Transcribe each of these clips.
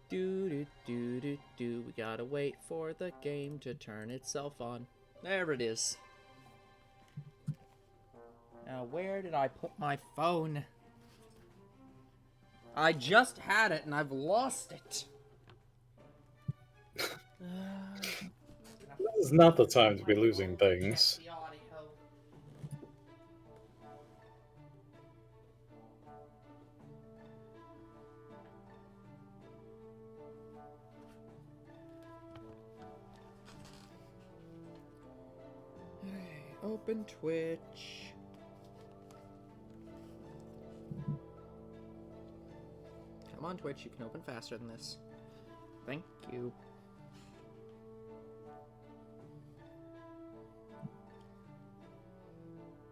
Do do do do do. We gotta wait for the game to turn itself on. There it is. Now, where did I put my phone? I just had it and I've lost it. This is not the time to be losing things. Open Twitch. Come on, Twitch, you can open faster than this. Thank you.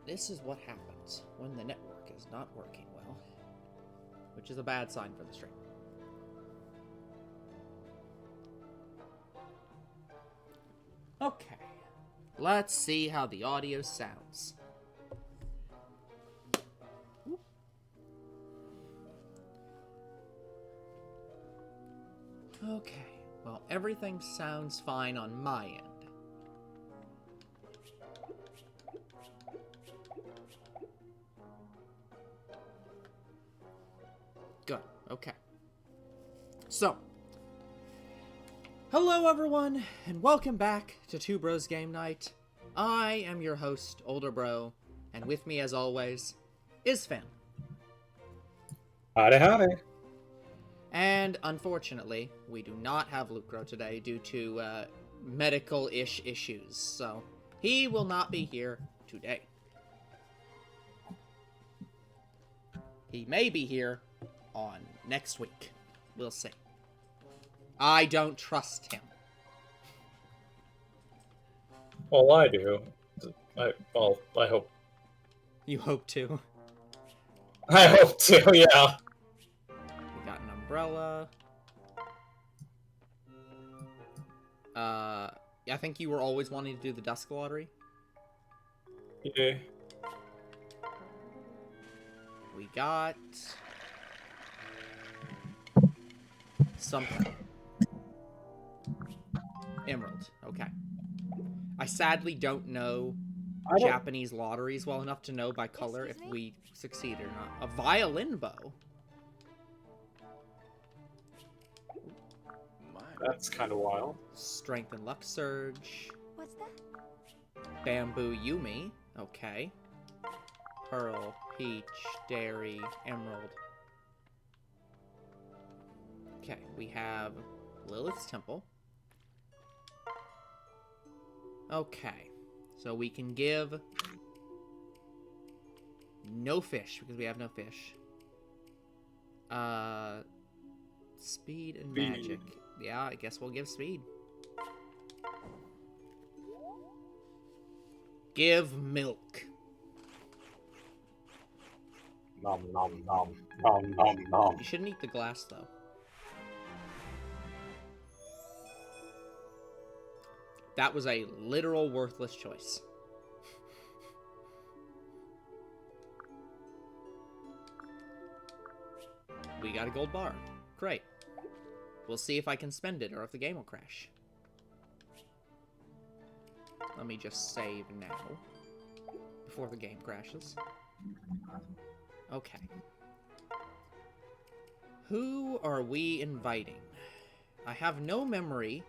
This is what happens when the network is not working well, which is a bad sign for the stream. Okay, let's see how the audio sounds. Okay, well, everything sounds fine on my end. Good, okay. So, hello everyone, and welcome back to Two Bros Game Night. I am your host, Older Bro, and with me as always is Fam. Howdy, howdy. And unfortunately, we do not have Lucro today due to medical-ish issues, so he will not be here today. He may be here on next week. We'll see. I don't trust him. Well, I do. I hope. You hope to. I hope to, yeah. We got an umbrella. I think you were always wanting to do the Dusk Lottery. Yeah. We got something. Emerald. Okay. I sadly don't know Japanese lotteries well enough to know by color if we succeed or not. A violin bow. That's kind of wild. Strength and luck surge. What's that? Bamboo Yumi. Okay. Pearl, peach, dairy, emerald. Okay, we have Lilith's Temple. Okay, so we can give no fish because we have no fish. Speed and magic. Yeah, I guess we'll give speed. Give milk. Nom nom nom nom nom nom. You shouldn't eat the glass though. That was a literal worthless choice. We got a gold bar. Great. We'll see if I can spend it or if the game will crash. Let me just save now. Before the game crashes. Okay. Who are we inviting? I have no memory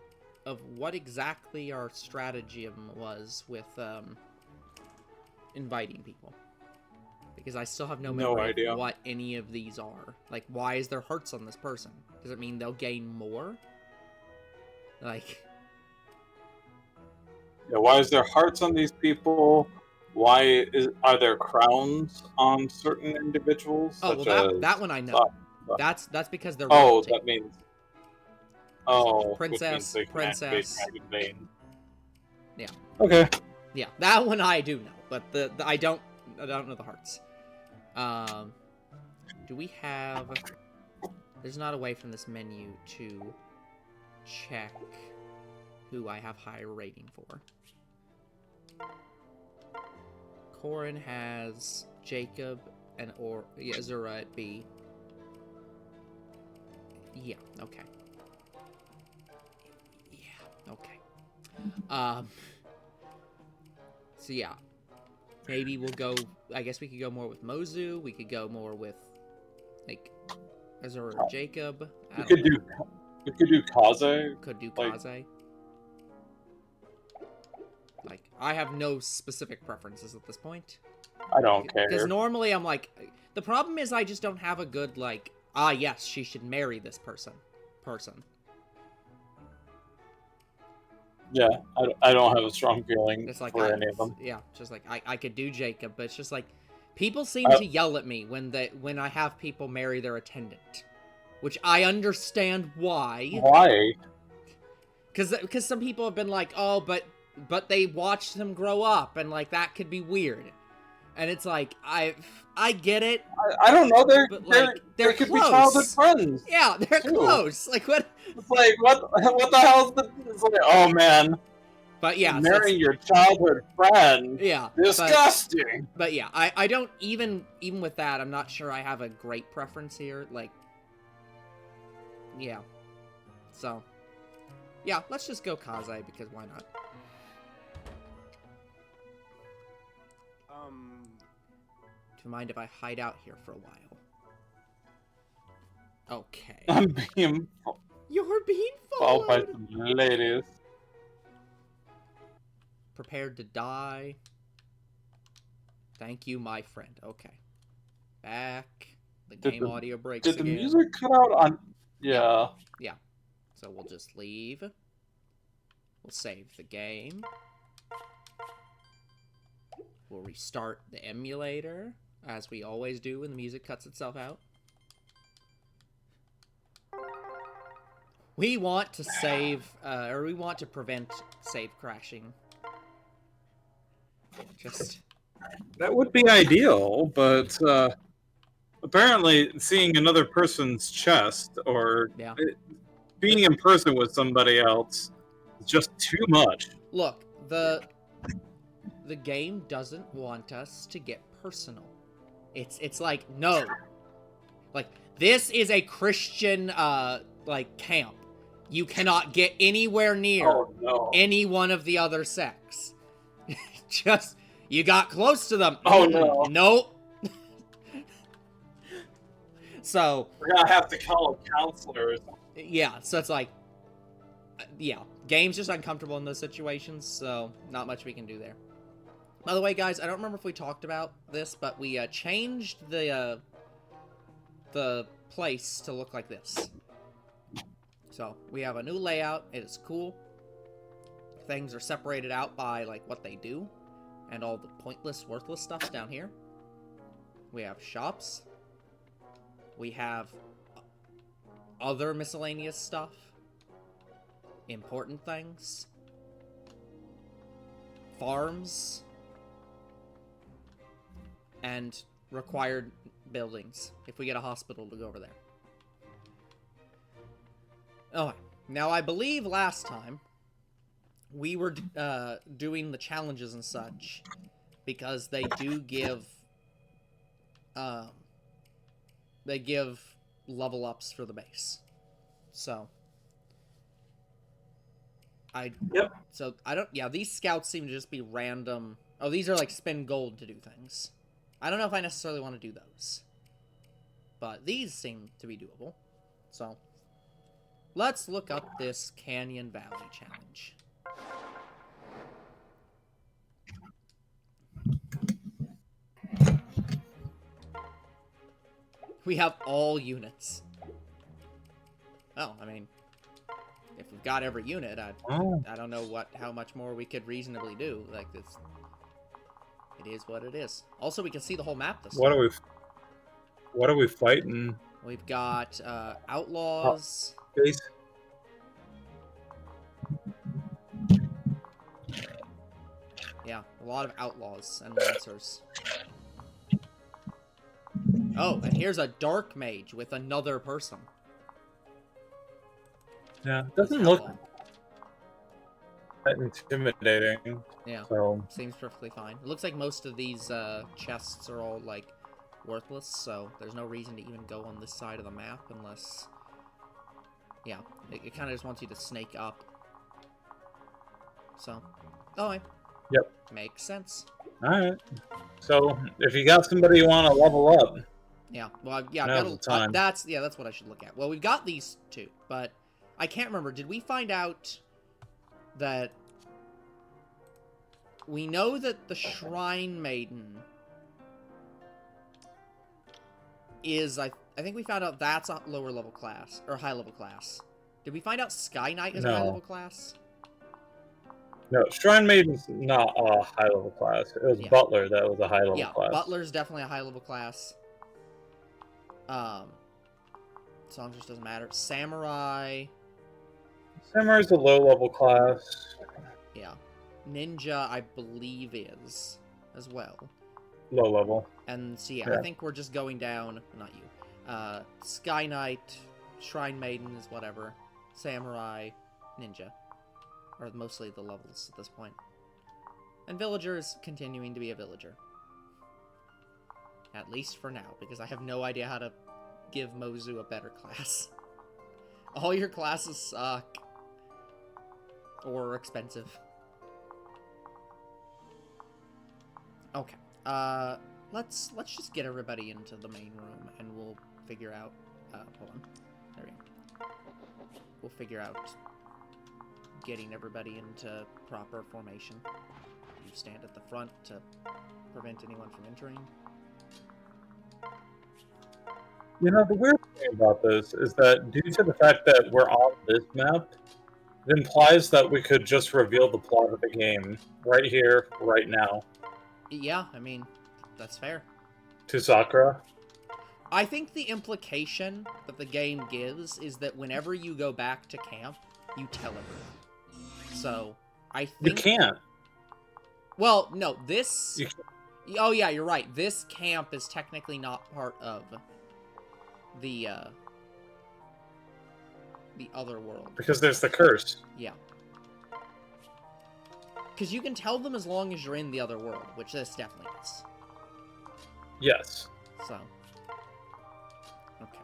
of what exactly our strategy was with inviting people. Because I still have no memory of what any of these are. Like, why is there hearts on this person? Does it mean they'll gain more? Like... Yeah, why is there hearts on these people? Are there crowns on certain individuals? Oh, well, that one I know. That's because they're royalty. That means... Oh, princess. Yeah. Okay. Yeah, that one I do know, but I don't know the hearts. Do we have... There's not a way from this menu to check who I have higher rating for. Corin has Jacob and Azura at B. Yeah, okay. So yeah, maybe we'll go. I guess we could go more with Mozu. We could go more with like Azura or Jacob. We could do Kaze. Could do like- Kaze. Like, I have no specific preferences at this point. I don't care. Because normally I'm like, the problem is I just don't have a good, like, yes, she should marry this person. Yeah, I don't have a strong feeling It's like, for any of them. Yeah, just like, I could do Jacob, but it's just like, people seem to yell at me when I have people marry their attendant. Which I understand why. Why? Because some people have been like, oh, but they watched them grow up, and like that could be weird. And it's like I get it. I don't know. They're could be close. childhood friends. Yeah, they're too. close. Like what? It's like what the hell is the? It's like, oh man. But yeah, marrying your childhood friend. Yeah, disgusting. But yeah, I don't even with that. I'm not sure I have a great preference here. Like, yeah. So, yeah, let's just go Kaze because why not? Do you mind if I hide out here for a while? Okay. I'm being You're being followed by followed. some ladies. Prepared to die. Thank you, my friend. Okay. Back. The game audio breaks Did the again. music cut out on? Yeah. Yeah. So we'll just leave. We'll save the game. We'll restart the emulator, as we always do when the music cuts itself out. We want to save, or we want to prevent save crashing. Just... That would be ideal, but apparently seeing another person's chest or being in person with somebody else is just too much. Look, the game doesn't want us to get personal. It's like, no. Like, this is a Christian, like, camp. You cannot get anywhere near any one of the other sex. Just, you got close to them. Oh, no. Nope. So... We're gonna have to call a counselor or something. Yeah, so it's like... yeah, game's just uncomfortable in those situations, so not much we can do there. By the way, guys, I don't remember if we talked about this, but we changed the place to look like this. So, we have a new layout. It is cool. Things are separated out by, like, what they do. And all the pointless, worthless stuff down here. We have shops. We have other miscellaneous stuff. Important things. Farms. And required buildings. If we get a hospital to go over there. Oh, now I believe last time we were doing the challenges and such because they do give level ups for the base. So So I don't. Yeah, these scouts seem to just be random. Oh, these are like spend gold to do things. I don't know if I necessarily want to do those, but these seem to be doable. So let's look up this Canyon Valley challenge. We have all units. Oh, I mean, if we've got every unit, I don't know how much more we could reasonably do. Like this, it is what it is. Also, we can see the whole map this time. What are we fighting? We've got outlaws. Base. Yeah, a lot of outlaws and lancers. Oh, and here's a dark mage with another person. Yeah, it doesn't look that intimidating. Yeah, so seems perfectly fine. It looks like most of these chests are all, like, worthless, so there's no reason to even go on this side of the map unless... Yeah, it kind of just wants you to snake up. So, oh, Yep. makes sense. Alright. So, if you got somebody you want to level up, Yeah, well, yeah, now's the time. that's what I should look at. Well, we've got these two, but I can't remember. Did we find out that we know that the Shrine Maiden is, I think we found out that's a lower level class, or high level class. Did we find out Sky Knight is a high level class? No, Shrine Maiden's not a high level class. It was Butler that was a high level class. Yeah, Butler's definitely a high level class. Songstress doesn't matter. Samurai. Samurai's a low level class. Yeah. Ninja, I believe, is as well. Low level. And so, yeah, I think we're just going down. Not you. Sky Knight, Shrine Maiden is whatever. Samurai, Ninja are mostly the levels at this point. And Villager is continuing to be a Villager. At least for now, because I have no idea how to give Mozu a better class. All your classes suck. Or are expensive. Okay. Let's just get everybody into the main room and we'll figure out hold on. There we go. We'll figure out getting everybody into proper formation. You stand at the front to prevent anyone from entering. You know, the weird thing about this is that due to the fact that we're on this map, it implies that we could just reveal the plot of the game right here, right now. Yeah, I mean, that's fair. To Sakura? I think the implication that the game gives is that whenever you go back to camp, you tell everyone. So, I think... You can't. Well, no, this... Oh, yeah, you're right. This camp is technically not part of the other world. Because there's the curse. Yeah. Because you can tell them as long as you're in the other world, which this definitely is. Yes. So. Okay.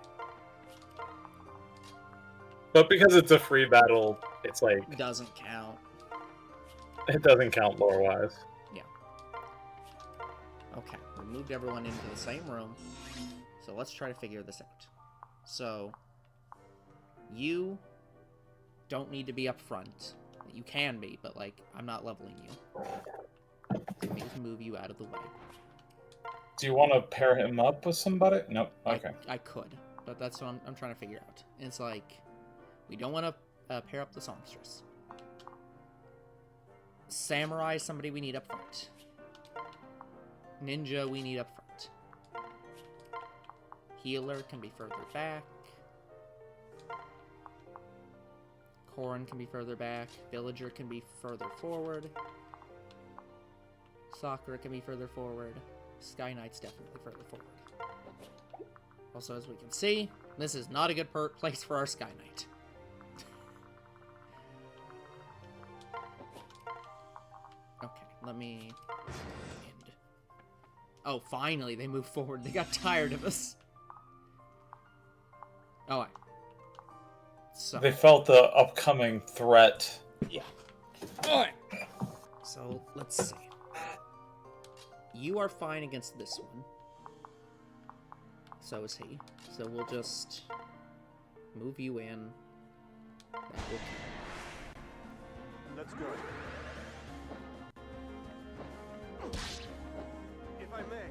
But because it's a free battle, it's like... Doesn't count. It doesn't count lore-wise. Yeah. Okay, we moved everyone into the same room. So let's try to figure this out. So, you don't need to be up front. You can be, but, like, I'm not leveling you. Let me just move you out of the way. Do you want to pair him up with somebody? Nope. Okay. I could, but that's what I'm trying to figure out. And it's like, we don't want to pair up the songstress. Samurai is somebody we need up front. Ninja we need up front. Healer can be further back. Corrin can be further back. Villager can be further forward. Sakura can be further forward. Sky Knight's definitely further forward. Also, as we can see, this is not a good place for our Sky Knight. Okay, let me end. Oh, finally, they moved forward. They got tired of us. Alright. So. They felt the upcoming threat. Yeah. Alright. So, let's see. You are fine against this one. So is he. So we'll just move you in. That will Let's go. If I may.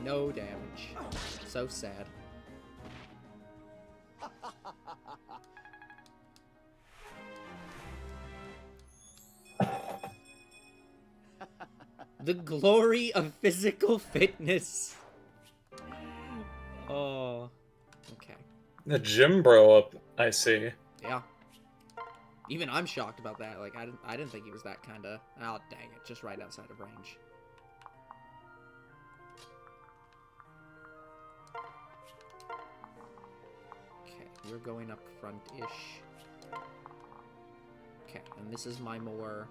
no damage. So sad. The glory of physical fitness. Oh. Okay. The gym bro up, I see. Yeah. Even I'm shocked about that. Like, I didn't think he was that kind of... Oh, dang it. Just right outside of range. Okay, you're going up front-ish. Okay, and this is my more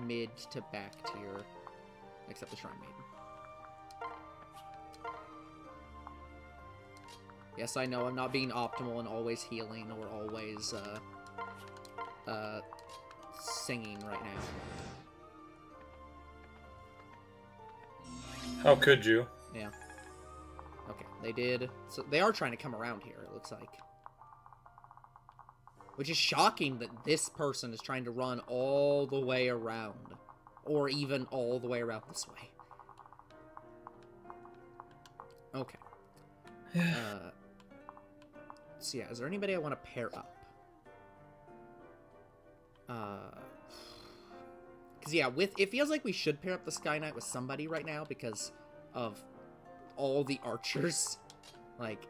mid to back tier. Except the Shrine Maiden. Yes, I know I'm not being optimal and always healing or always singing right now. How could you? Yeah. Okay, they did. So they are trying to come around here, it looks like. Which is shocking that this person is trying to run all the way around. Or even all the way around this way. Okay. So yeah, is there anybody I want to pair up? Because yeah, it feels like we should pair up the Sky Knight with somebody right now because of all the archers. Like,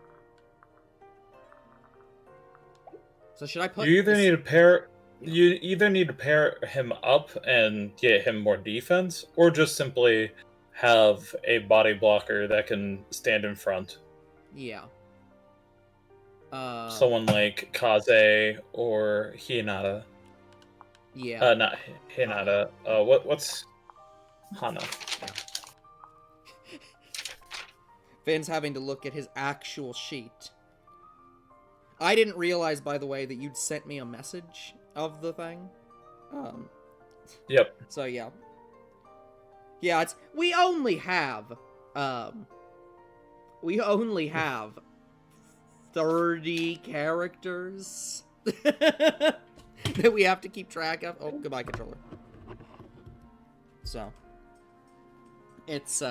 so should I put? You either this... need to pair. You either need to pair him up and get him more defense, or just simply have a body blocker that can stand in front. Yeah. Someone like Kaze or Hinata. Yeah. Not Hinata. What's Hana? Finn's having to look at his actual sheet. I didn't realize, by the way, that you'd sent me a message of the thing. Yep. So yeah. Yeah, we only have 30 characters that we have to keep track of. Oh, goodbye, controller. So it's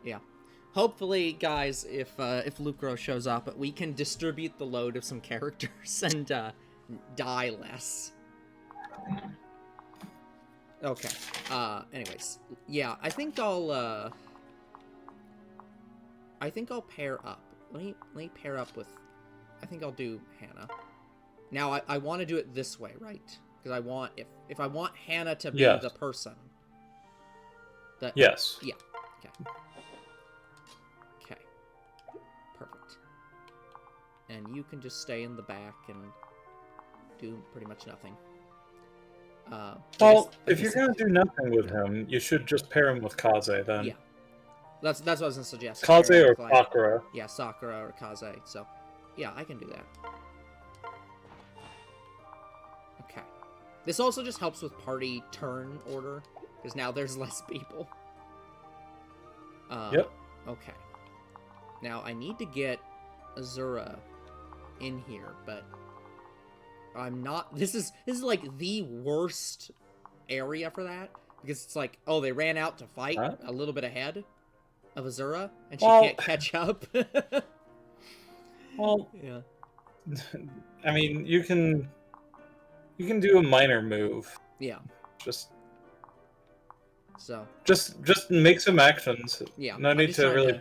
yeah. Hopefully, guys, if Lucro shows up, we can distribute the load of some characters and die less. Okay. Anyways, yeah, I think I'll pair up. Let me pair up with. I think I'll do Hannah. Now I want to do it this way, right? Because I want if I want Hannah to be the person. That yes. Yeah. Okay. Okay. Perfect. And you can just stay in the back and do pretty much nothing. Well, if you're gonna do nothing with him, you should just pair him with Kaze then. Yeah. That's what I was gonna suggest. Kaze or like, Sakura. Yeah, Sakura or Kaze. So, yeah, I can do that. Okay. This also just helps with party turn order, because now there's less people. Yep. Okay. Now, I need to get Azura in here, but I'm not... This is like the worst area for that, because it's like, oh, they ran out to fight a little bit ahead of Azura, and she can't catch up. Well, yeah. I mean, you can do a minor move. Yeah. Just Just make some actions. Yeah. No need to really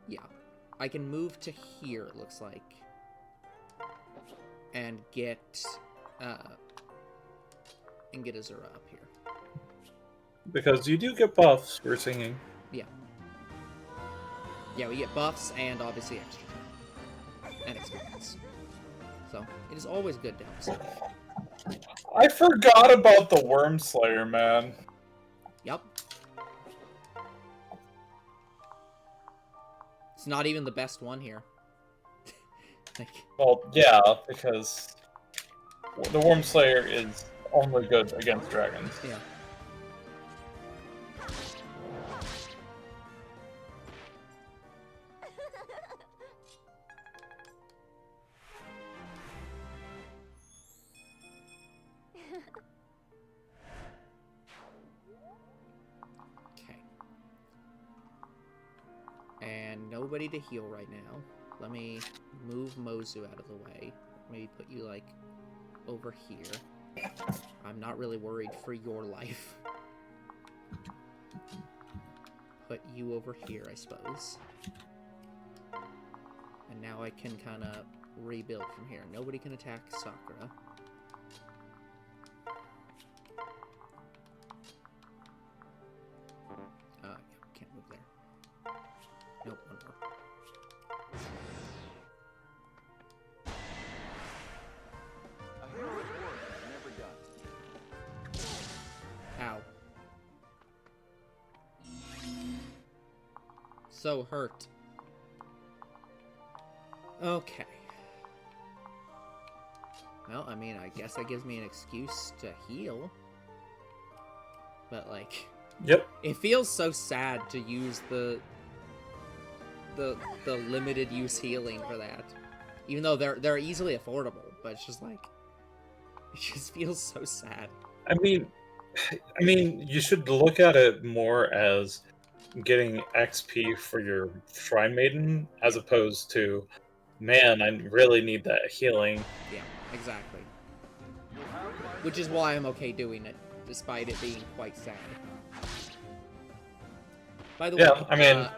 Yeah. I can move to here, it looks like. And get Azura up here. Because you do get buffs for singing. Yeah. Yeah, we get buffs and obviously extra turn. And experience. So, it is always good to help sing. I forgot about the Worm Slayer, man. Yep. It's not even the best one here. Like... Well, yeah, because the Worm Slayer is only good against dragons. Yeah. And nobody to heal right now. Let me move Mozu out of the way. Maybe put you, like, over here. I'm not really worried for your life. Put you over here, I suppose. And now I can kind of rebuild from here. Nobody can attack Sakura. Yeah, can't move there. Nope, one more. A hero's work is never done. Ow. So hurt. Okay. Well, I mean, I guess that gives me an excuse to heal. But, like... Yep. It feels so sad to use the limited use healing for that. Even though they're easily affordable, but it's just like... It just feels so sad. I mean, you should look at it more as getting XP for your Shrine Maiden, as opposed to, man, I really need that healing. Yeah, exactly. Which is why I'm okay doing it, despite it being quite sad. By the way, Yeah, I mean,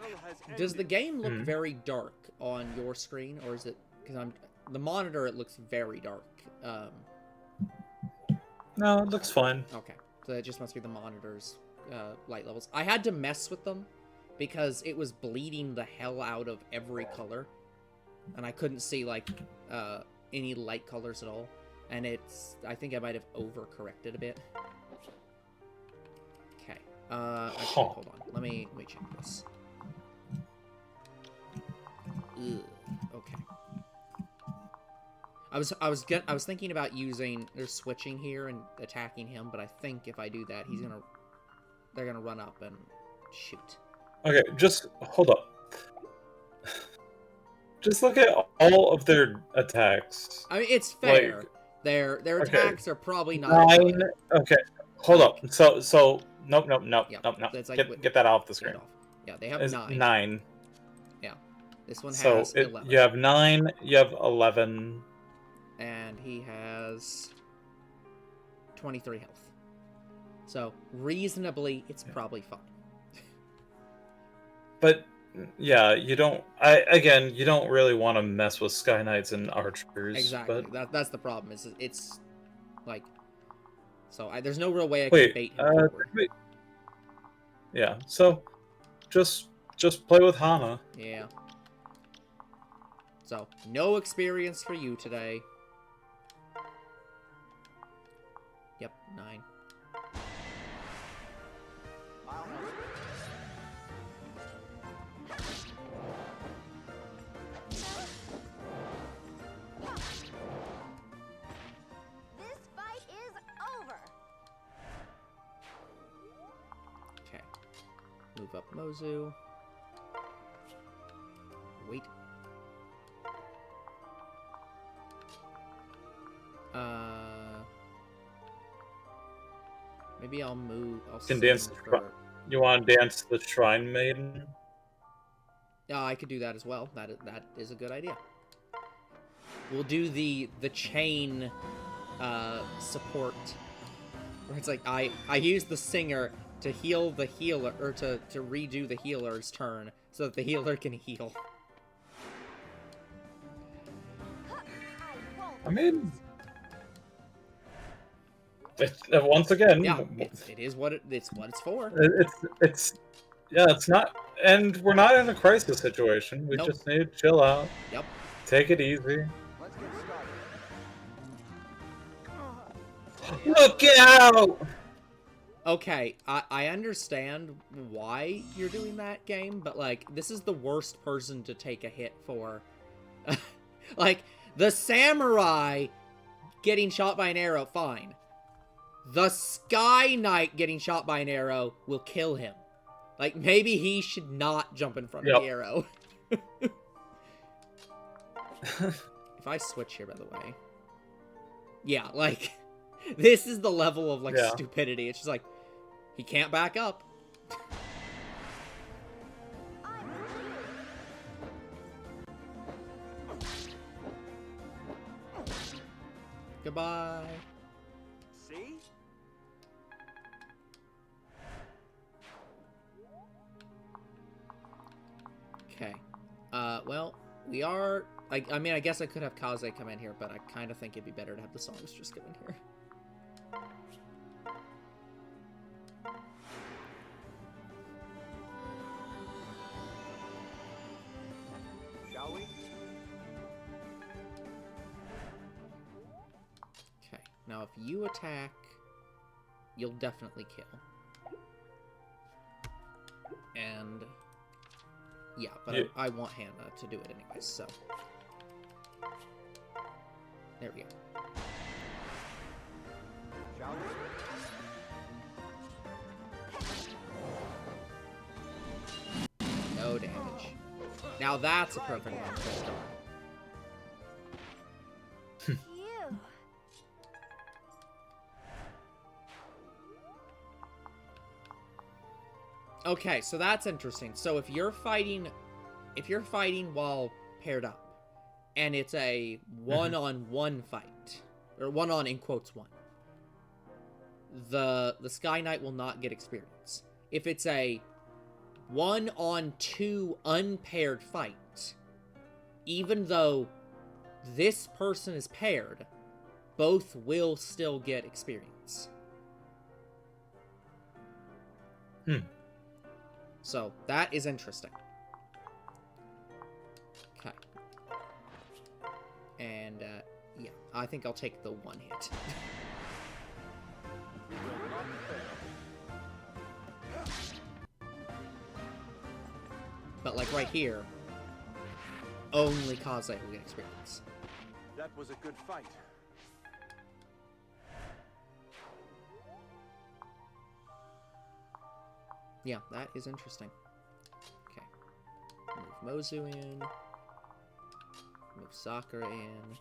does the game look very dark on your screen, or is it... Because the monitor, it looks very dark. no, it looks fine. Okay, so it just must be the monitor's light levels. I had to mess with them because it was bleeding the hell out of every color, and I couldn't see like any light colors at all. And I think I might have overcorrected a bit. Okay, actually, hold on. Let me check this. Ugh, okay. I was thinking about using switching here and attacking him, but I think if I do that, they're gonna run up and shoot. Okay, just hold up. Just look at all of their attacks. I mean, it's fair. Like, their okay, attacks are probably not 9. Okay, hold like, up. So nope. Yeah, Nope. like, Get that off the screen. Yeah, they have It's 9. 9. Yeah, this one So has 11. you have 9. You have 11. And he has 23 health. So reasonably, it's probably fine. But yeah, you don't. You don't really want to mess with Sky Knights and archers. Exactly. But... That's the problem. It's like, so there's no real way I Wait, can bait him forward. wait. Yeah. So just play with Hana. Yeah. So no experience for you today. Yep, 9. This fight is over. Okay. Move up Mozu. Wait. Maybe I'll move. I'll You can dance. You want to dance the Shrine Maiden? Yeah, I could do that as well. That is a good idea. We'll do the chain support, where it's like I use the singer to heal the healer, or to redo the healer's turn so that the healer can heal. I mean, once again, Yeah, it is what it's for. It's not, and we're not in a crisis situation. We just need to chill out. Yep. Take it easy. Let's get started. Look out! Okay, I understand why you're doing that, game, but like, this is the worst person to take a hit for. Like, the samurai getting shot by an arrow, fine. The Sky Knight getting shot by an arrow will kill him. Like, maybe he should not jump in front of the arrow. If I switch here, by the way. Yeah, like, this is the level of, like, stupidity. It's just like, he can't back up. Goodbye. See? Okay. Well, we are... I mean, I guess I could have Kaze come in here, but I kind of think it'd be better to have the songs just come in here. Shall we? Okay. Now, if you attack, you'll definitely kill. And... yeah, but I want Hannah to do it anyways, so... There we go. Shall we? No damage. Now that's a perfect one to start. Phew. Okay, so that's interesting. So if you're fighting while paired up, and it's a one-on-one fight, or one-on in quotes one, the Sky Knight will not get experience. If it's a one-on-two unpaired fight, even though this person is paired, both will still get experience. So that is interesting. Okay. And, yeah, I think I'll take the one hit. We will not fail. But, like, right here, only Kaze will get experience. That was a good fight. Yeah, that is interesting. Okay. Move Mozu in. Move Sakura in.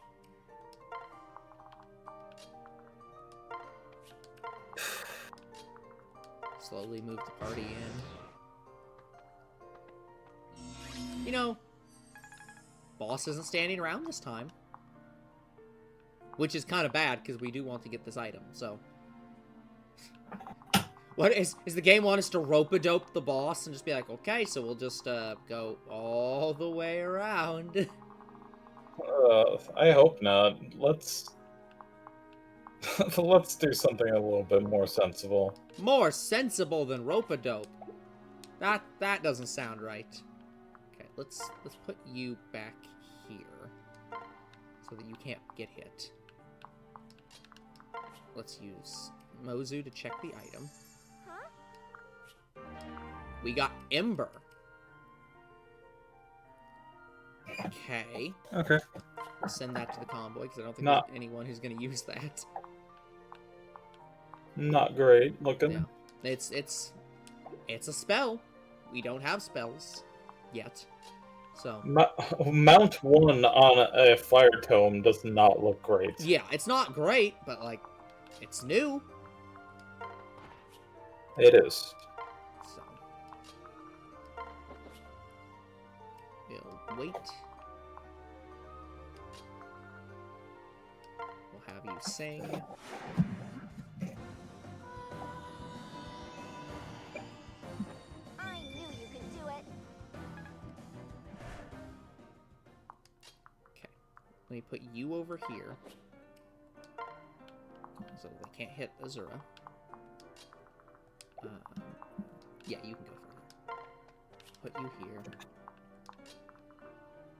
Slowly move the party in. You know, boss isn't standing around this time. Which is kind of bad, because we do want to get this item, so... What is the game want us to rope-a-dope the boss and just be like, okay, so we'll just go all the way around? I hope not. Let's let's do something a little bit more sensible. More sensible than rope-a-dope. That doesn't sound right. Okay, let's put you back here so that you can't get hit. Let's use Mozu to check the item. We got Ember. Okay. Okay. I'll send that to the convoy, because I don't think Not- there's anyone who's going to use that. Not great looking. Yeah. It's a spell. We don't have spells yet. So... Mount 1 on a fire tome does not look great. Yeah, it's not great, but, like, it's new. It is. So... We'll wait. We'll have you sing. I knew you could do it. Okay. Let me put you over here. So they can't hit Azura. Yeah, you can go for it. Put you here.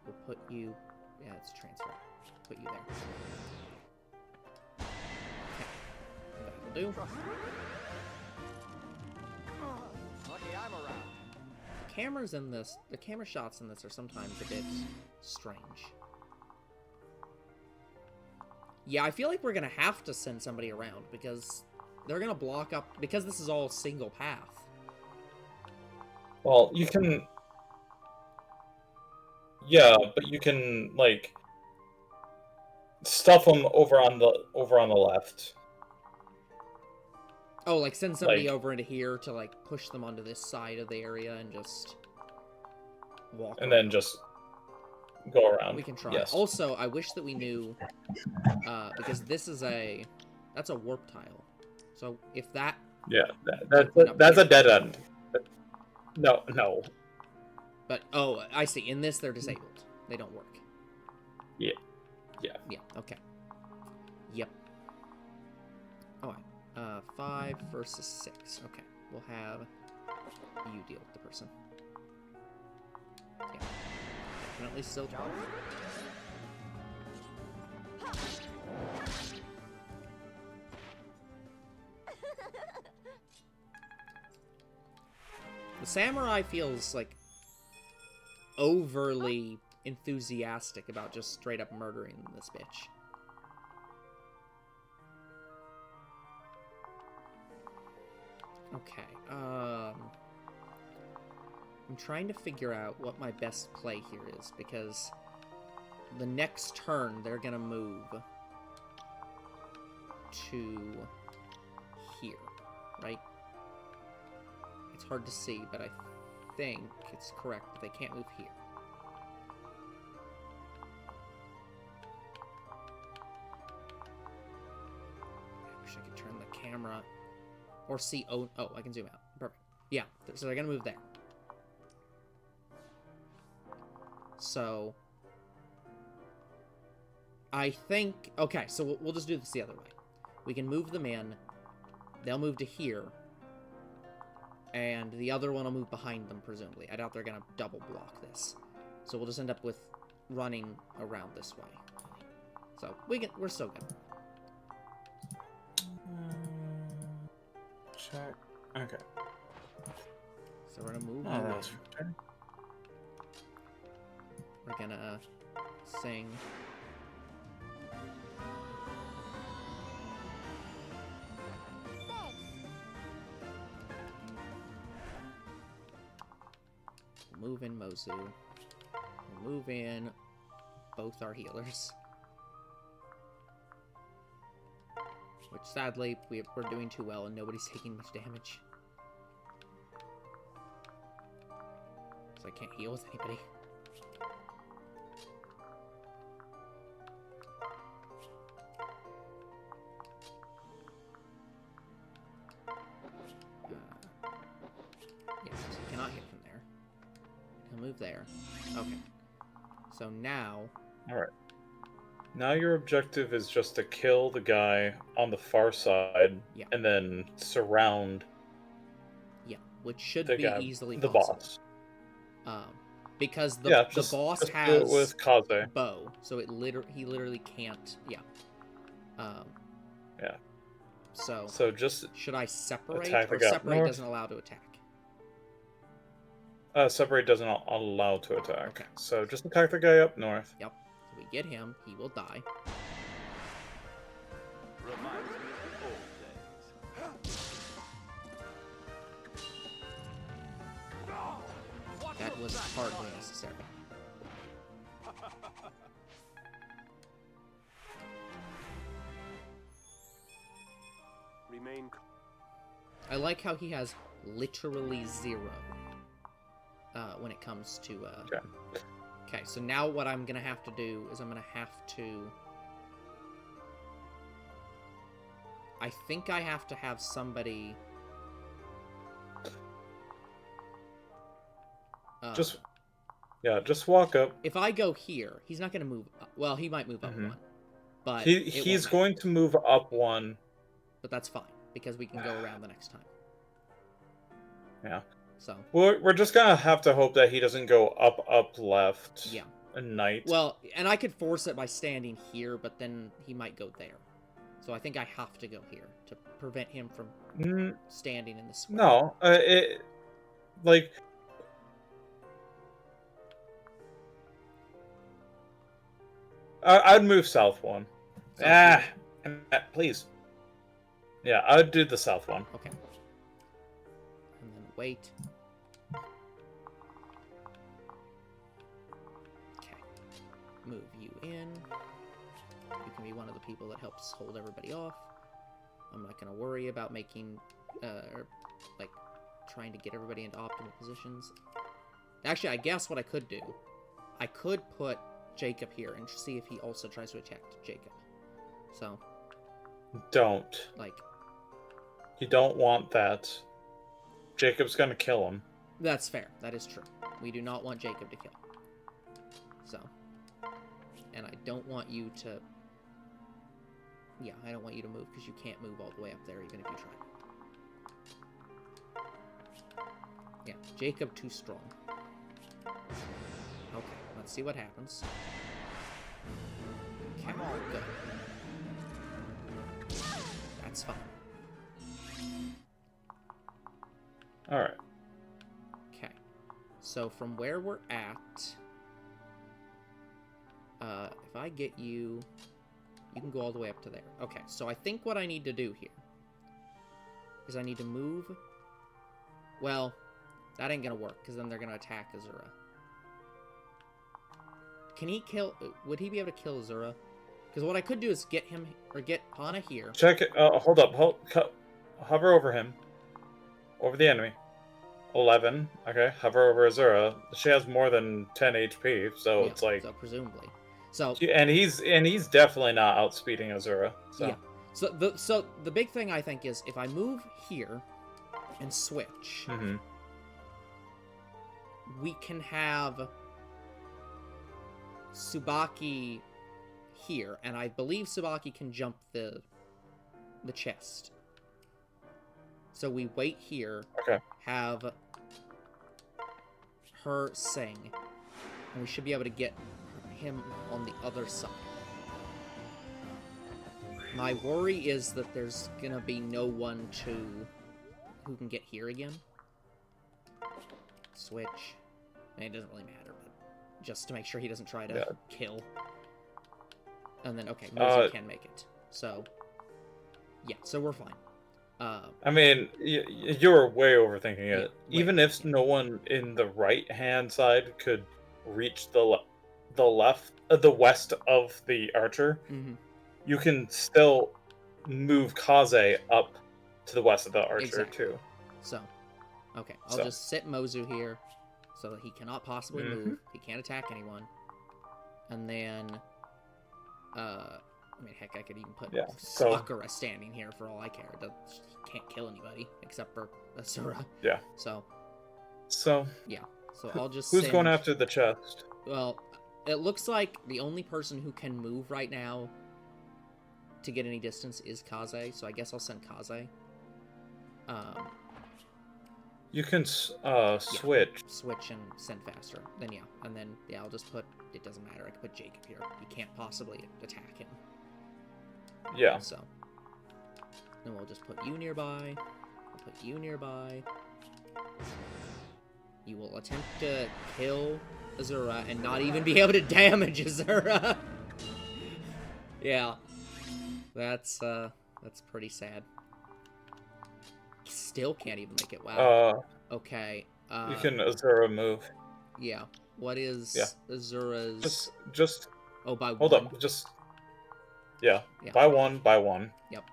We'll put you... Yeah, it's a transfer. Put you there. Okay. That'll do. Trust me. Lucky I'm around. The cameras in this... The camera shots in this are sometimes a bit strange. Yeah, I feel like we're gonna have to send somebody around, because they're gonna block up... Because this is all single path. Well, you can... Yeah, but you can, like... stuff them over on the left. Oh, like send somebody Like- over into here to, like, push them onto this side of the area and just walk And around. then just go around. We can try. Yes. Also, I wish that we knew, because this is that's a warp tile. So if that... Yeah, Open up that's a here. dead end. No. But, oh, I see. In this, they're disabled. They don't work. Yeah, okay. Yep. Alright. 5 versus 6. Okay. We'll have you deal with the person. Yeah. Definitely still Shall we? The samurai feels, like, overly enthusiastic about just straight up murdering this bitch. Okay, I'm trying to figure out what my best play here is, because the next turn they're gonna move to here, right? It's hard to see, but I think it's correct that they can't move here. I wish I could turn the camera or see. Oh, I can zoom out. Perfect. Yeah, so they're gonna move there. So I think, okay, so we'll just do this the other way. We can move them in. They'll move to here. And the other one will move behind them, presumably. I doubt they're going to double block this. So we'll just end up with running around this way. So we're still good. Check. Okay. So we're going to move Oh, you that was in. We're going to sing. Move in Mozu. We'll move in both our healers. Which, sadly, we're doing too well and nobody's taking much damage. So I can't heal with anybody. Yeah, so you cannot hit from there. He'll move there. Okay. So now... Alright. Now your objective is just to kill the guy on the far side, yeah, and then surround which should the be guy, easily the possible. boss. Because the boss just has do it with Kaze. bow, so he literally can't. Yeah. Yeah. So just should I separate, attack the or guy up separate north. doesn't allow to attack? Separate doesn't allow to attack. Okay. So just attack the guy up north. Yep. So we get him. He will die. Reminds me of old days. That was hardly necessary. Remain. I like how he has literally 0 when it comes to. Okay. Okay, so now what I'm gonna have to do is I'm gonna have to. I think I have to have somebody. Just walk up. If I go here, he's not gonna move up. Well, he might move up one, but He's going to move up one. But that's fine because we can go around the next time. Yeah. So We're just gonna have to hope that he doesn't go up left. Yeah. A knight. Well, and I could force it by standing here, but then he might go there. So I think I have to go here to prevent him from standing in the square. No, I'd move south one. South Please. Yeah, I'd do the south one. Okay. And then wait. Okay. Move you in. You can be one of the people that helps hold everybody off. I'm not going to worry about making, or, like, trying to get everybody into optimal positions. Actually, I guess what I could do, I could put Jacob here and see if he also tries to attack Jacob. So. Don't. Like. You don't want that. Jacob's gonna kill him. That's fair. That is true. We do not want Jacob to kill. So. And I don't want you to... Yeah, I don't want you to move because you can't move all the way up there even if you try. Yeah, Jacob too strong. Okay, let's see what happens. Okay, good. That's fine. Alright. Okay. So from where we're at, if I get you, you can go all the way up to there. Okay, so I think what I need to do here is I need to move Well, that ain't gonna work, because then they're gonna attack Azura. Can he kill... Would he be able to kill Azura? Because what I could do is get him... Or get Hana here. Check it. Hold up. Hover over him. Over the enemy. 11. Okay. Hover over Azura. She has more than 10 HP, so Yeah, it's like... So, presumably. So... And he's definitely not outspeeding Azura. So. Yeah. So the big thing I think is, if I move here and switch... Mm-hmm. We can have Tsubaki here, and I believe Tsubaki can jump the chest. So we wait here, Okay. have her sing, and we should be able to get him on the other side. My worry is that there's gonna be no one who can get here again. Switch. I mean, it doesn't really matter, but just to make sure he doesn't try to kill. And then, okay, Mozu can make it. So, yeah, so we're fine. I mean, you're way overthinking it. Yeah, Even if no one in the right-hand side could reach the west of the archer, you can still move Kaze up to the west of the archer, too. So, okay, I'll just sit Mozu here, so that he cannot possibly move. He can't attack anyone. And then, I mean, heck, I could even put Sakura standing here for all I care. She can't kill anybody, except for Asura. Yeah. So, yeah. So I'll just Who's going after the chest? Well, it looks like the only person who can move right now to get any distance is Kaze, so I guess I'll send Kaze. You can switch. Switch and send faster. Then and then I'll just put. It doesn't matter. I can put Jacob here. He can't possibly attack him. Yeah. So then we'll just put you nearby. We'll put you nearby. You will attempt to kill Azura and not even be able to damage Azura. Yeah, that's pretty sad. Still can't even make it. Wow. Okay. You can Azura move. Yeah. What is Azura's? Just. Oh, by hold one. Up. Just. Yeah. By one. By one. Yep.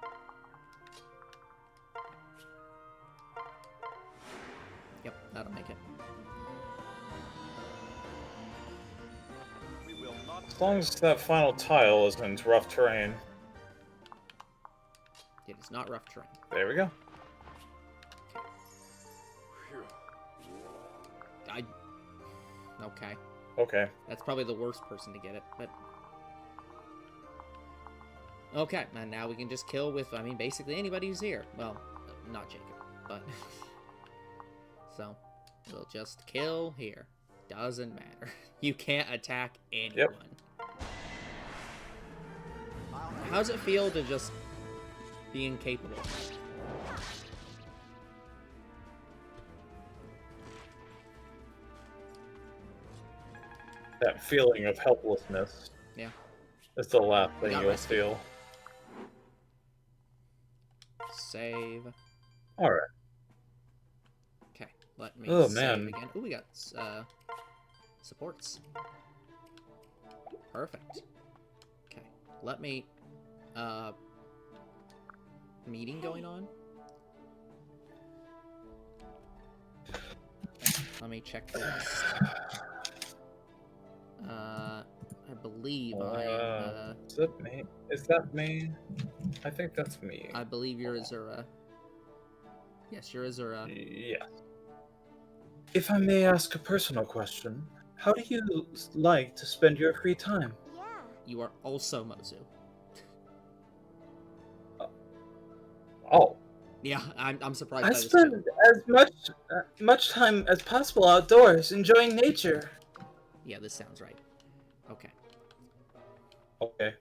Yep. That'll make it. As long as that final tile isn't rough terrain. It is not rough terrain. There we go. Okay. Okay. That's probably the worst person to get it, but... Okay, and now we can just kill with, I mean, basically anybody who's here. Well, not Jacob, but... So, we'll just kill here. Doesn't matter. You can't attack anyone. Yep. How does it feel to just be incapable? That feeling of helplessness. Yeah. Is the last thing you'll rescued. feel. Save. Alright. Okay, let me Oh, save man. again. Ooh, we got supports. Perfect. Okay, let me meeting going on. Let me check the list. I believe Is that me? Is that me? I think that's me. I believe you're Azura. Yes, you're Azura. Yes. If I may ask a personal question, how do you like to spend your free time? Yeah. You are also Mozu. Oh. Yeah, I'm surprised. I by this spend too. as much time as possible outdoors, enjoying nature. Yeah, this sounds right. Okay. Okay.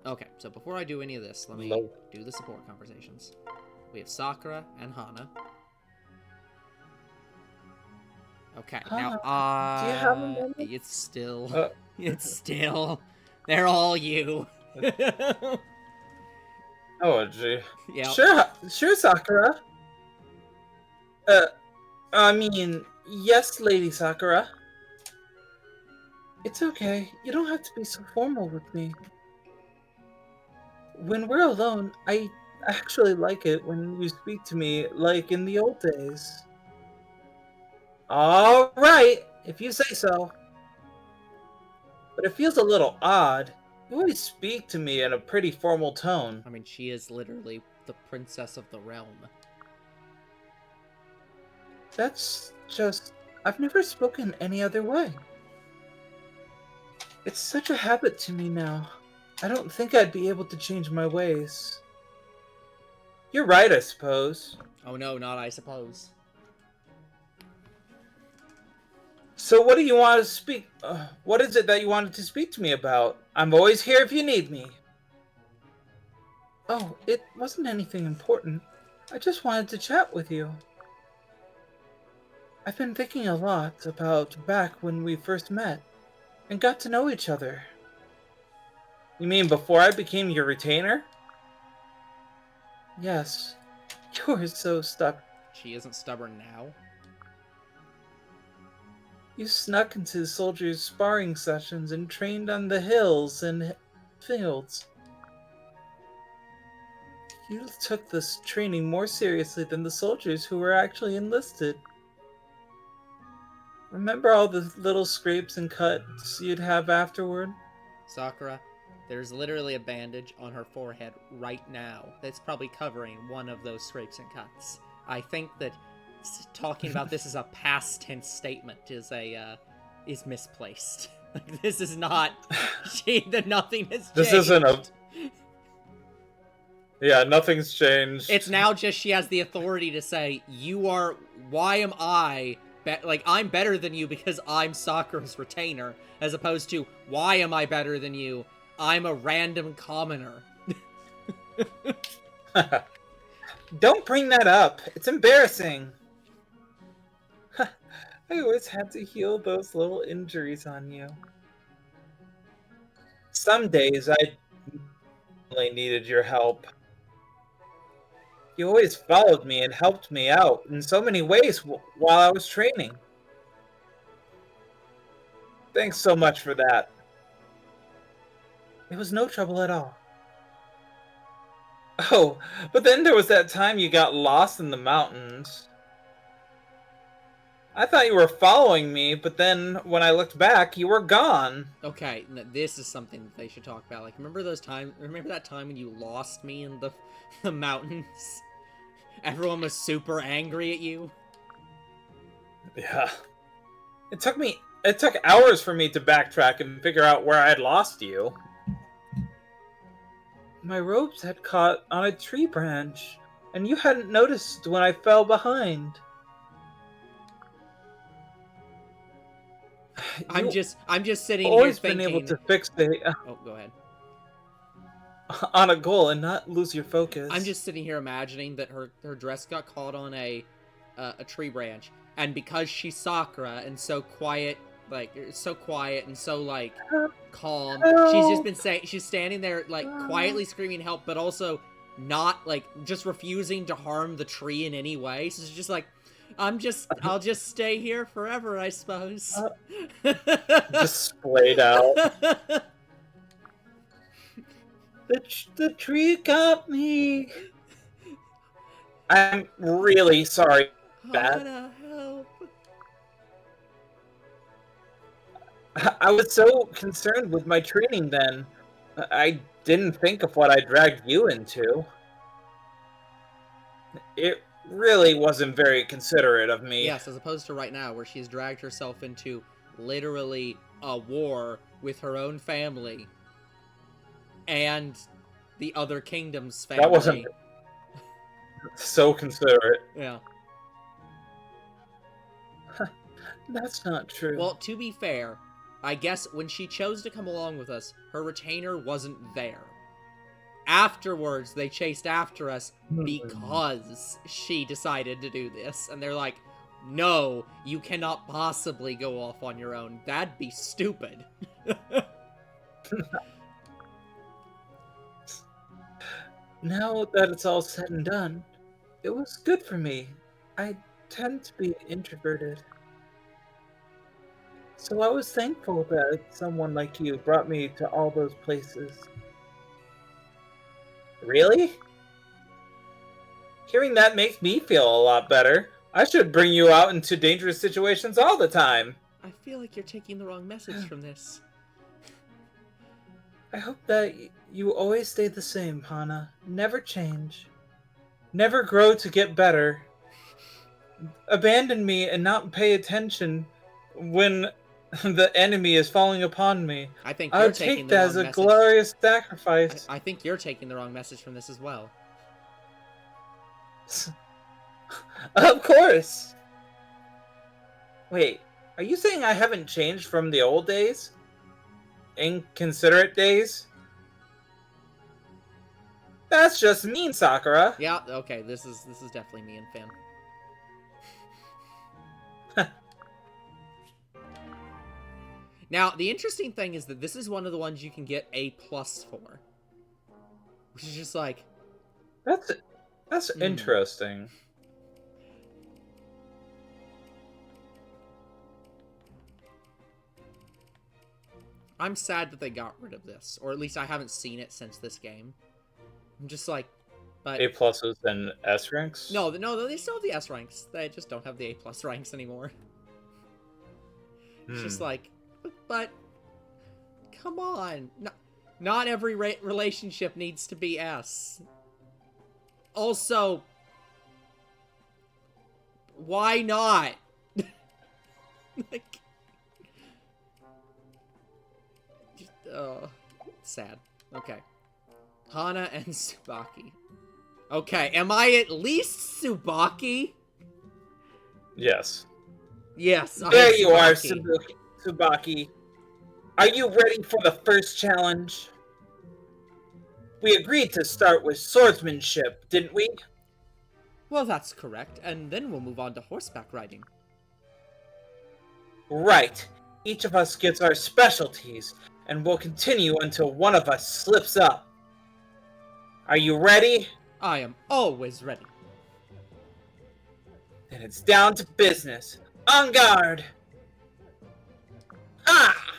Okay, so before I do any of this, let me Low. do the support conversations. We have Sakura and Hana. Okay, Hana, now, do you have a moment? it's still, they're all you. Oh, gee. Yeah. Sure, Sakura. Uh, I mean, yes, Lady Sakura. It's okay. You don't have to be so formal with me. When we're alone, I actually like it when you speak to me like in the old days. All right, if you say so. But it feels a little odd. You always speak to me in a pretty formal tone. I mean, she is literally the princess of the realm. That's just... I've never spoken any other way. It's such a habit to me now. I don't think I'd be able to change my ways. You're right, I suppose. Oh no, not I suppose. So what do you want to speak... what is it that you wanted to speak to me about? I'm always here if you need me. Oh, it wasn't anything important. I just wanted to chat with you. I've been thinking a lot about back when we first met and got to know each other. You mean before I became your retainer? Yes. You were so stuck. She isn't stubborn now. You snuck into the soldiers' sparring sessions and trained on the hills and fields. You took this training more seriously than the soldiers who were actually enlisted. Remember all the little scrapes and cuts you'd have afterward? Sakura, there's literally a bandage on her forehead right now that's probably covering one of those scrapes and cuts. I think that talking about this as a past tense statement is misplaced. Like, this is not... nothing has changed. This isn't a... Yeah, nothing's changed. It's now just she has the authority to say, you are... Why am I... Like, I'm better than you because I'm Sakura's retainer, as opposed to, why am I better than you? I'm a random commoner. Don't bring that up. It's embarrassing. I always had to heal those little injuries on you. Some days I really needed your help. You always followed me and helped me out in so many ways while I was training. Thanks so much for that. It was no trouble at all. Oh, but then there was that time you got lost in the mountains. I thought you were following me, but then when I looked back, you were gone. Okay, this is something that they should talk about. Like, remember that time when you lost me in the mountains? Everyone was super angry at you. Yeah. It took hours for me to backtrack and figure out where I had lost you. My ropes had caught on a tree branch, and you hadn't noticed when I fell behind. I'm just sitting here always thinking... been able to fix the Oh, go ahead. on a goal and not lose your focus. I'm just sitting here imagining that her dress got caught on a tree branch, and because she's Sakura and so quiet, and so like calm, she's standing there like quietly screaming help, but also not like just refusing to harm the tree in any way. So it's just like, I'll just stay here forever, I suppose. Just splayed out. The tree got me. I'm really sorry. Gotta help. I was so concerned with my training then. I didn't think of what I dragged you into. It really wasn't very considerate of me. Yes, as opposed to right now, where she's dragged herself into literally a war with her own family and the other kingdom's family. That wasn't so considerate. Yeah. That's not true. Well, to be fair, I guess when she chose to come along with us, her retainer wasn't there. Afterwards, they chased after us because she decided to do this. And they're like, no, you cannot possibly go off on your own. That'd be stupid. Now that it's all said and done, it was good for me. I tend to be introverted. So I was thankful that someone like you brought me to all those places. Really? Hearing that makes me feel a lot better. I should bring you out into dangerous situations all the time. I feel like you're taking the wrong message from this. I hope that you always stay the same, Hana. Never change. Never grow to get better. Abandon me and not pay attention when the enemy is falling upon me. I think I'll you're taking take the that wrong as a message. glorious sacrifice. I think you're taking the wrong message from this as well. Of course. Wait, are you saying I haven't changed from the old days? Inconsiderate days? That's just mean, Sakura. Yeah, okay, this is definitely me and Finn. Now, the interesting thing is that this is one of the ones you can get A+ for. Which is just like... That's interesting. I'm sad that they got rid of this. Or at least I haven't seen it since this game. I'm just like... But... A+ and S ranks? No, they still have the S ranks. They just don't have the A+ ranks anymore. It's just like... But... Come on. Not every relationship needs to be S. Also... Why not? Like... sad. Okay. Hana and Tsubaki. Okay, am I at least Tsubaki? Yes. Yes, There I'm you are, Tsubaki. Tsubaki. Are you ready for the first challenge? We agreed to start with swordsmanship, didn't we? Well, that's correct, and then we'll move on to horseback riding. Right. Each of us gets our specialties, and we'll continue until one of us slips up. Are you ready? I am always ready. Then it's down to business. On guard! Ah!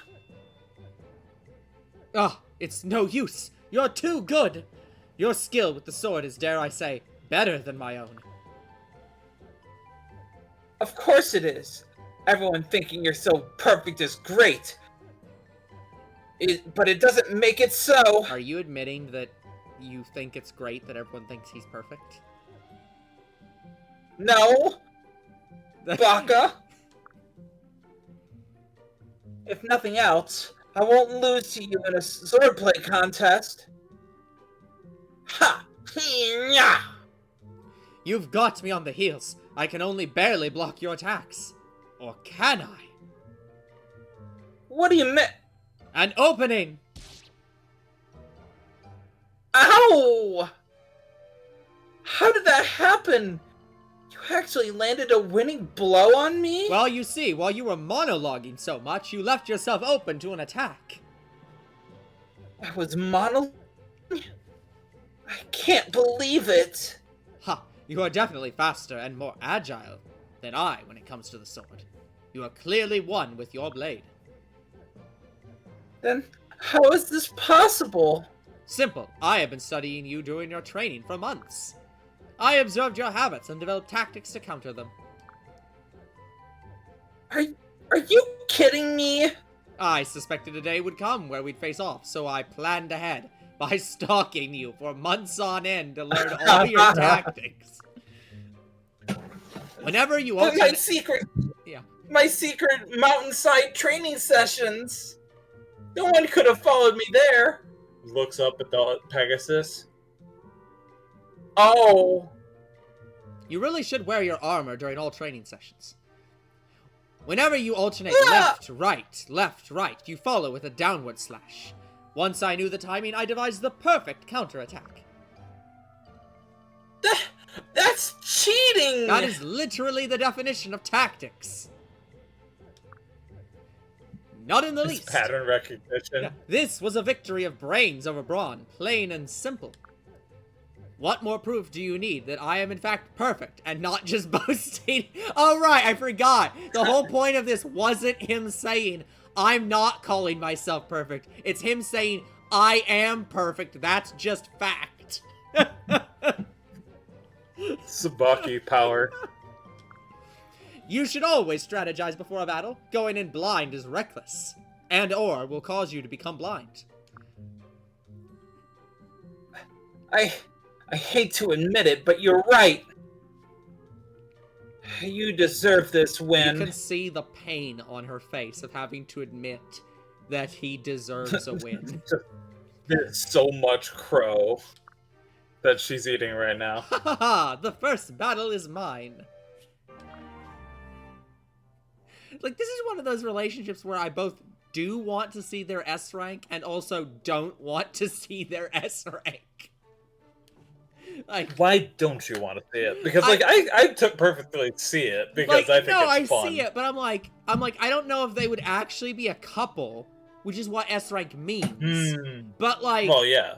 Ah, it's no use. You're too good. Your skill with the sword is, dare I say, better than my own. Of course it is. Everyone thinking you're so perfect is great. But it doesn't make it so. Are you admitting that you think it's great that everyone thinks he's perfect? No, Baka. If nothing else, I won't lose to you in a swordplay contest. Ha! Hee-yah! You've got me on the heels. I can only barely block your attacks. Or can I? What do you mean? An opening! Ow! How did that happen? You actually landed a winning blow on me? Well, you see, while you were monologuing so much, you left yourself open to an attack. I was monologuing? I can't believe it. Ha! You are definitely faster and more agile than I when it comes to the sword. You are clearly one with your blade. Then how is this possible? Simple. I have been studying you during your training for months. I observed your habits and developed tactics to counter them. Are you kidding me? I suspected a day would come where we'd face off, so I planned ahead by stalking you for months on end to learn all your tactics. Whenever you But alternate... my secret mountainside training sessions. No one could have followed me there. Looks up at the Pegasus. Oh. You really should wear your armor during all training sessions. Whenever you alternate left, right, you follow with a downward slash. Once I knew the timing, I devised the perfect counterattack. That's cheating! That is literally the definition of tactics. Not in the It's least. pattern recognition. Yeah, this was a victory of brains over brawn, plain and simple. What more proof do you need that I am in fact perfect and not just boasting? Oh right, I forgot. The whole point of this wasn't him saying, I'm not calling myself perfect. It's him saying, I am perfect. That's just fact. Sabaki power. You should always strategize before a battle. Going in blind is reckless. And or will cause you to become blind. I hate to admit it, but you're right. You deserve this win. You can see the pain on her face of having to admit that he deserves a win. There's so much crow that she's eating right now. Ha ha ha! The first battle is mine. Like, this is one of those relationships where I both do want to see their S rank and also don't want to see their S rank. Like, why don't you want to see it? Because I took perfectly see it because I think it's fun. I see it, but I'm like, I don't know if they would actually be a couple, which is what S rank means. But like, well, yeah.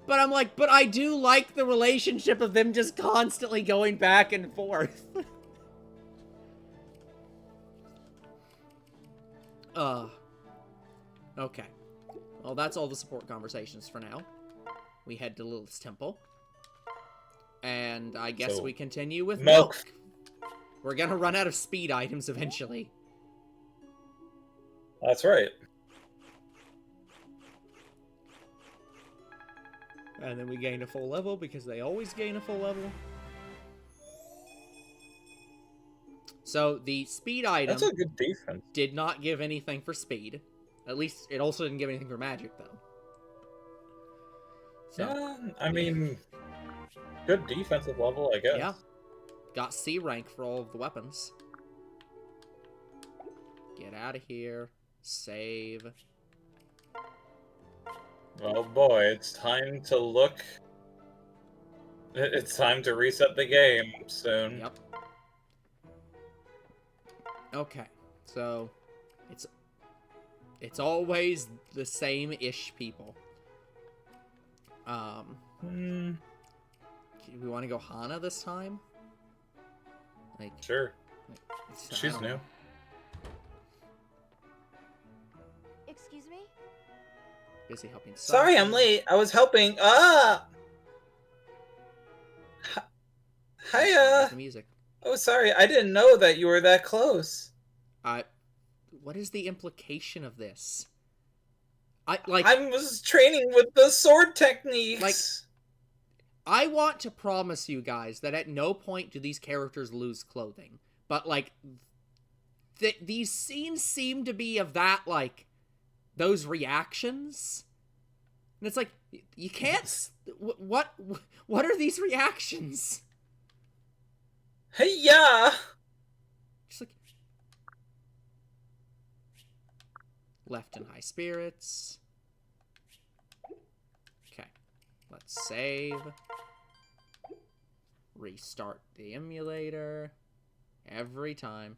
But I'm like, but I do like the relationship of them just constantly going back and forth. Okay. Well, that's all the support conversations for now. We head to Lilith's temple. And I guess we continue with milk. We're gonna run out of speed items eventually. That's right. And then we gain a full level because they always gain a full level. So the speed item That's a good defense. Did not give anything for speed. At least it also didn't give anything for magic though. So, yeah, I mean, good defensive level, I guess. Yeah. Got C rank for all of the weapons. Get out of here. Save. Oh boy, it's time to look. It's time to reset the game soon. Yep. Okay, so it's always the same-ish people. Do we want to go Hana this time? Like, sure. Like, she's new. Excuse me? Busy helping. Sorry, I'm late. I was helping. Hiya. The music. Oh, sorry. I didn't know that you were that close. What is the implication of this? I was training with the sword techniques. Like, I want to promise you guys that at no point do these characters lose clothing. But, like, these scenes seem to be of that, like, those reactions. And it's like, you can't... What are these reactions? Hey, yeah. Just like... Left in high spirits. Okay. Let's save. Restart the emulator. Every time.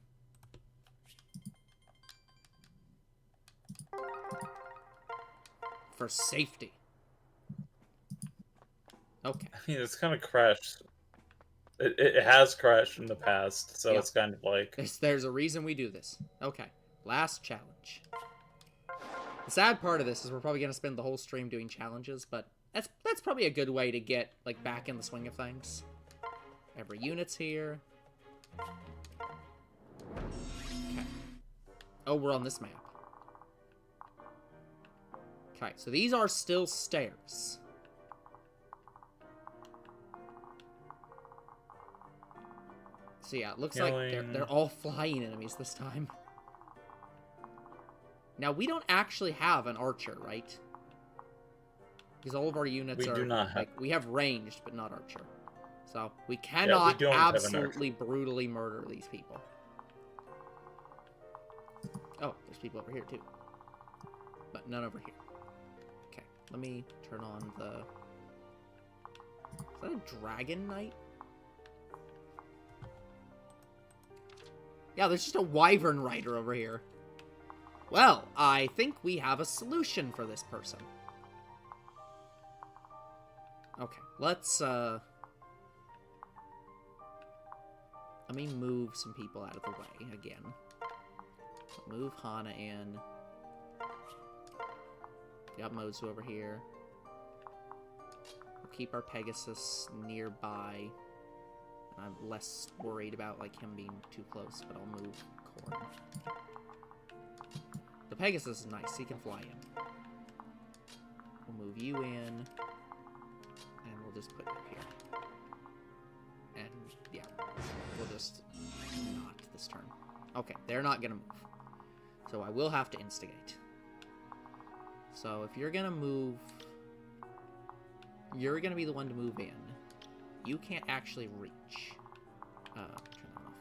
For safety. Okay. I mean, it's kind of crashed. It has crashed in the past, so it's kind of like... There's a reason we do this. Okay. Last challenge. The sad part of this is we're probably going to spend the whole stream doing challenges, but that's probably a good way to get, like, back in the swing of things. Every unit's here. Okay. Oh, we're on this map. Okay, so these are still stairs. So yeah, it looks like they're all flying enemies this time. Now, we don't actually have an archer, right? Because all of our units we do not have... like, we have ranged, but not archer. So, we cannot absolutely brutally murder these people. Oh, there's people over here, too. But none over here. Okay, let me turn on the... Is that a dragon knight? Yeah, there's just a wyvern rider over here. Well, I think we have a solution for this person. Okay, let's let me move some people out of the way again. Move Hana in. Got Mozu over here. We'll keep our Pegasus nearby. I'm less worried about like him being too close, but I'll move Korn. The Pegasus is nice, he can fly in. We'll move you in, and we'll just put you here. And yeah, we'll just not this turn. Okay, they're not gonna move. So I will have to instigate. So if you're gonna move, you're gonna be the one to move in. You can't actually reach. Turn that off.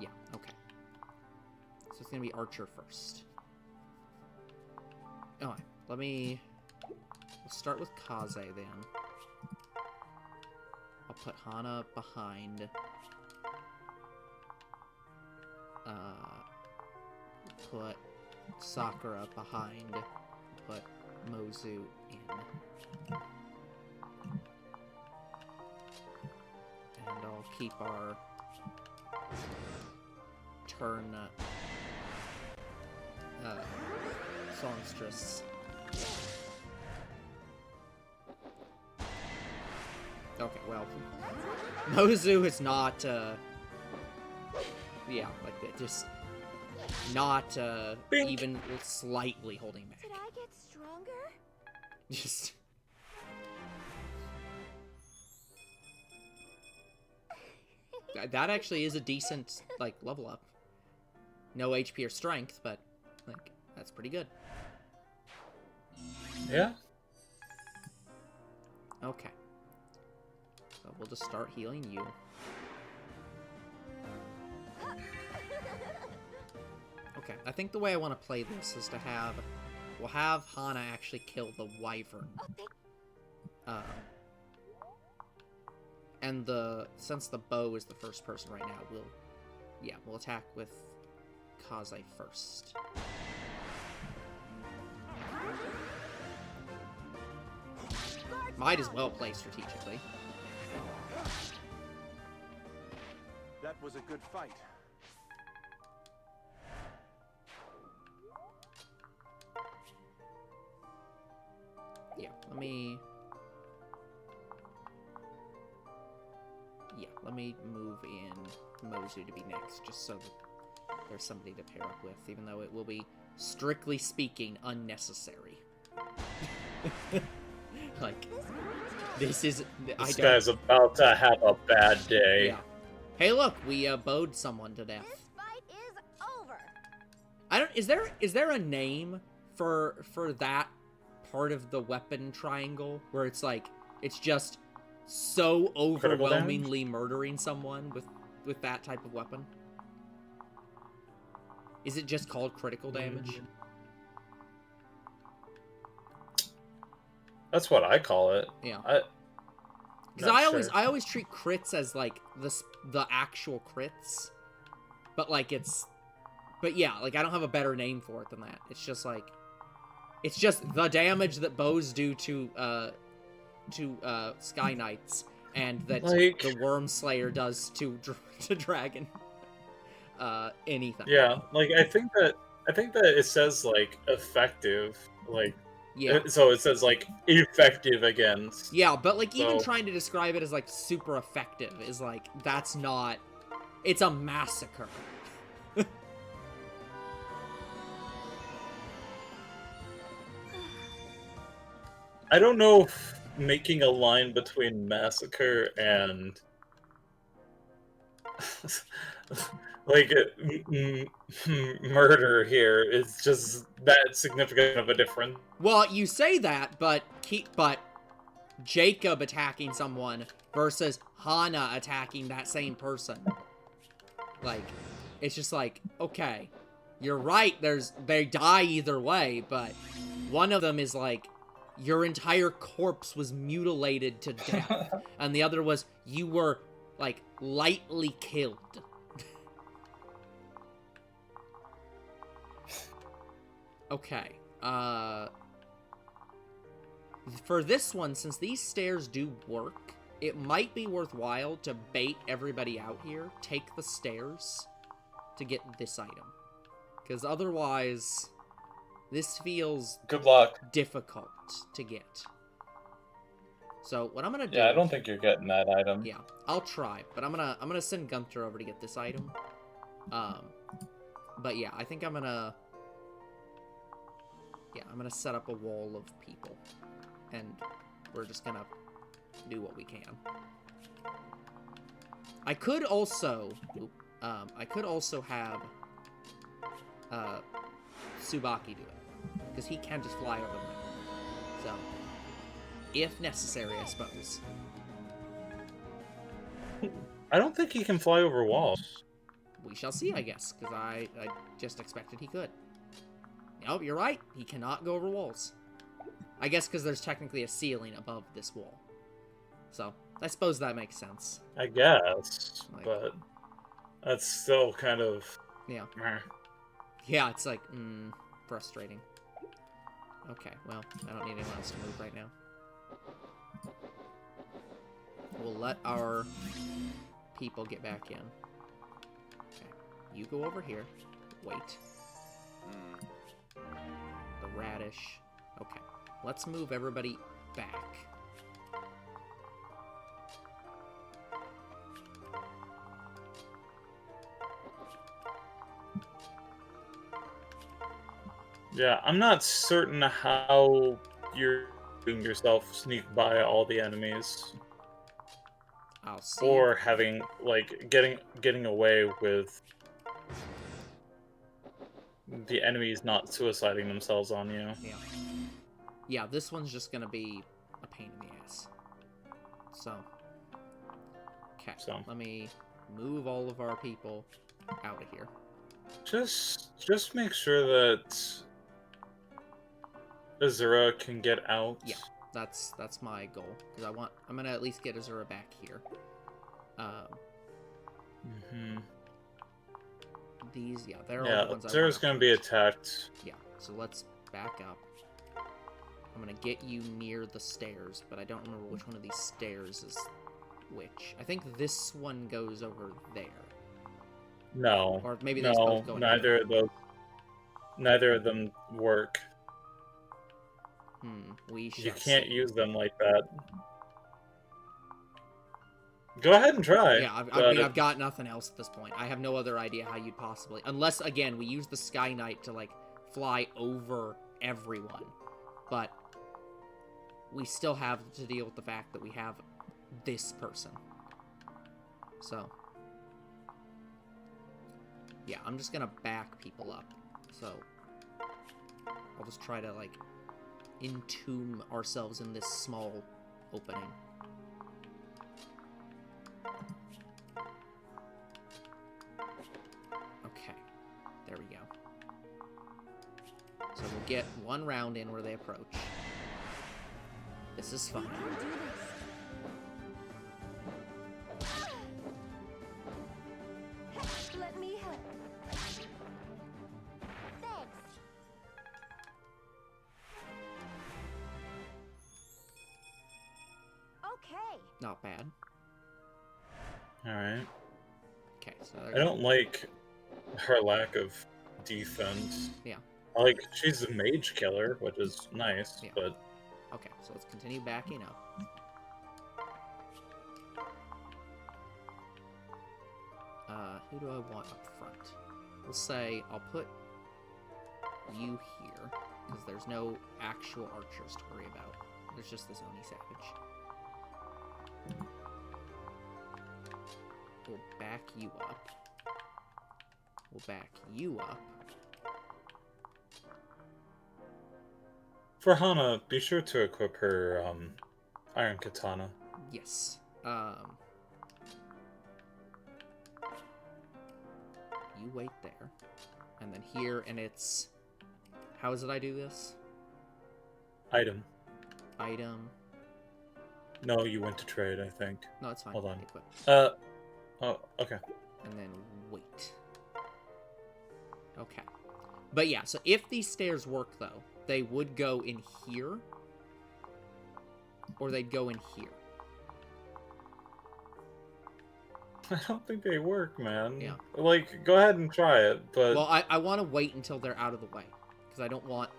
Yeah, okay. So it's gonna be Archer first. Alright, we'll start with Kaze then. I'll put Hana behind. Put Sakura behind. Put Mozu in. And I'll keep our turn songstress. Okay, well, Mozu is not, yeah, like that, just not, even slightly holding back. Did I get stronger? Just... That actually is a decent, like, level up. No HP or strength, but, like, that's pretty good. Yeah. Okay. So we'll just start healing you. Okay, I think the way I want to play this is to have... We'll have Hana actually kill the Wyvern. And since the bow is the first person right now, we'll attack with Kaze first. Might as well play strategically. That was a good fight. Yeah, let me move in Mozu to be next, just so that there's somebody to pair up with, even though it will be, strictly speaking, unnecessary. Like, this guy's about to have a bad day. Yeah. Hey, look, we bowed someone to death. This fight is over. I don't. Is there a name for that part of the weapon triangle where it's like it's just so overwhelmingly murdering someone with that type of weapon? Is it just called critical damage? That's what I call it. Yeah. Because I always treat crits as like the actual crits, but like but yeah, like I don't have a better name for it than that. It's just like, it's just the damage that bows do to Sky Knights, and that like, the Worm Slayer does to Dragon. Anything. Yeah, like I think that it says like effective, like. Yeah. So it says, like, effective against. Yeah, but, like, even trying to describe it as, like, super effective is, like, that's not... It's a massacre. I don't know if making a line between massacre and... like, murder here is just that significant of a difference. Well, you say that, but Jacob attacking someone versus Hana attacking that same person. Like, it's just like, okay, you're right, they die either way, but one of them is like, your entire corpse was mutilated to death, and the other was, you were, like, lightly killed. Okay, for this one, since these stairs do work, it might be worthwhile to bait everybody out here, take the stairs to get this item. Because otherwise, this feels Good luck. difficult to get. So what I'm gonna do? Yeah, I don't think you're getting that item. Yeah, I'll try, but I'm gonna send Gunther over to get this item. But yeah, I think I'm gonna set up a wall of people, and we're just gonna do what we can. I could also have Tsubaki do it, because he can just fly over them. So, if necessary, I suppose. I don't think he can fly over walls. We shall see, I guess, because I just expected he could. Nope, you're right. He cannot go over walls. I guess because there's technically a ceiling above this wall. So, I suppose that makes sense. I guess, Like, but that's still kind of... Yeah. Meh. Yeah, it's like, frustrating. Okay, well, I don't need anyone else to move right now. We'll let our people get back in. Okay, you go over here. Wait. The radish. Okay, let's move everybody back. Yeah, I'm not certain how you're doing yourself sneak by all the enemies. I'll see. Or having, like, getting away with the enemies not suiciding themselves on you. Yeah. Yeah, this one's just gonna be a pain in the ass. So. Okay, let me move all of our people out of here. Just make sure that Azura can get out. Yeah, that's my goal, because I'm gonna at least get Azura back here. These, yeah, they're all the ones I want. Azura's gonna be attacked. Yeah, so let's back up. I'm gonna get you near the stairs, but I don't remember which one of these stairs is which. I think this one goes over there. No. Or maybe these both go neither of those. Neither of them work. We shall You can't see. use them like that. Go ahead and try. Yeah, I mean, I've got nothing else at this point. I have no other idea how you'd possibly... Unless, again, we use the Sky Knight to, like, fly over everyone. But we still have to deal with the fact that we have this person. So... yeah, I'm just gonna back people up. So... I'll just try to, like, entomb ourselves in this small opening. Okay, there we go. So we'll get one round in where they approach. This is fun. Let me help. Thanks. Okay. Not bad. Alright. Okay, so I don't like her lack of defense. Yeah. I like, she's a mage killer, which is nice, Yeah. but... Okay, so let's continue backing up. Who do I want up front? We'll say I'll put you here, because there's no actual archers to worry about. There's just this Oni Savage. We'll back you up. We'll back you up. For Hana, be sure to equip her, Iron Katana. Yes. You wait there. And then here, and it's... How is it I do this? Item. Item. No, you went to trade, I think. No, it's fine. Hold on. Equip. Oh, okay. And then wait. Okay. But yeah, so if these stairs work, though, they would go in here. Or they'd go in here. I don't think they work, man. Yeah. Like, go ahead and try it, but Well, I want to wait until they're out of the way, because I don't want,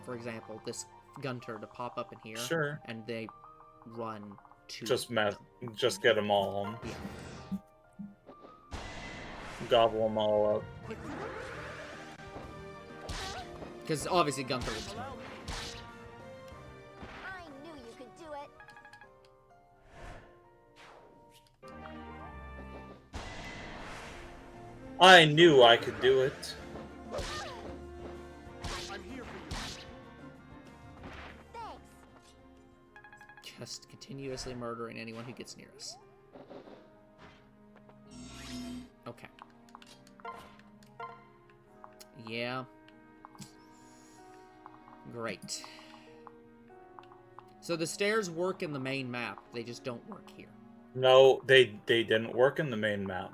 for example, this Gunter to pop up in here, sure. and they run to Just them. just get them all. Yeah. Gobble them all up. Because obviously Gunther will kill. I knew you could do it. I knew I could do it. I'm here for you. Thanks. Just continuously murdering anyone who gets near us. Okay. Yeah. Great. So the stairs work in the main map, they just don't work here. No, they didn't work in the main map.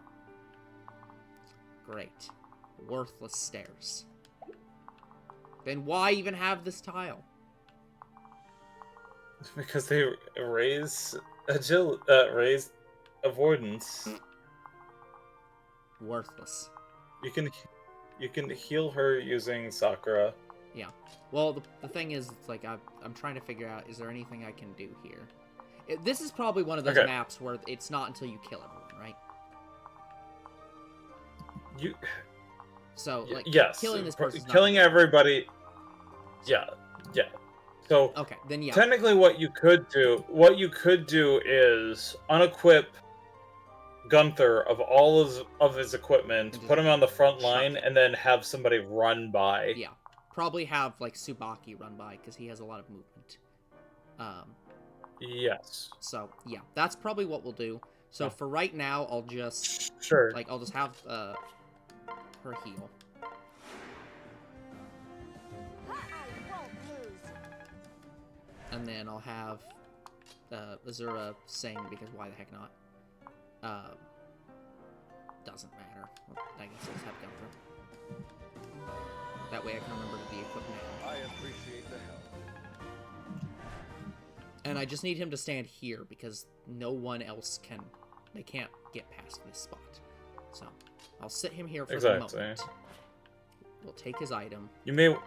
Great. Worthless stairs. Then why even have this tile? Because they raise raise avoidance. Worthless. You can heal her using Sakura. Yeah. Well, the thing is, it's like I'm trying to figure out, is there anything I can do here? This is probably one of those Okay. maps where it's not until you kill everyone, right? So, like, yes, killing this person. killing everybody. Yeah. So Okay, then yeah. technically, what you could do is unequip Gunther of all of his equipment, put him on the front line, and then have somebody run by. Yeah. Probably have, like, Tsubaki run by, because he has a lot of movement. Yes. So, yeah, that's probably what we'll do. So, for right now, I'll just... Sure. Like, I'll just have, her heal. I won't lose. And then I'll have, Azura sing, because why the heck not? Doesn't matter. I guess I'll just have Gunther. That way I can remember to be equipped now. I appreciate the help. And I just need him to stand here, because no one else can... They can't get past this spot. So, I'll sit him here for the moment. We'll take his item. You may... We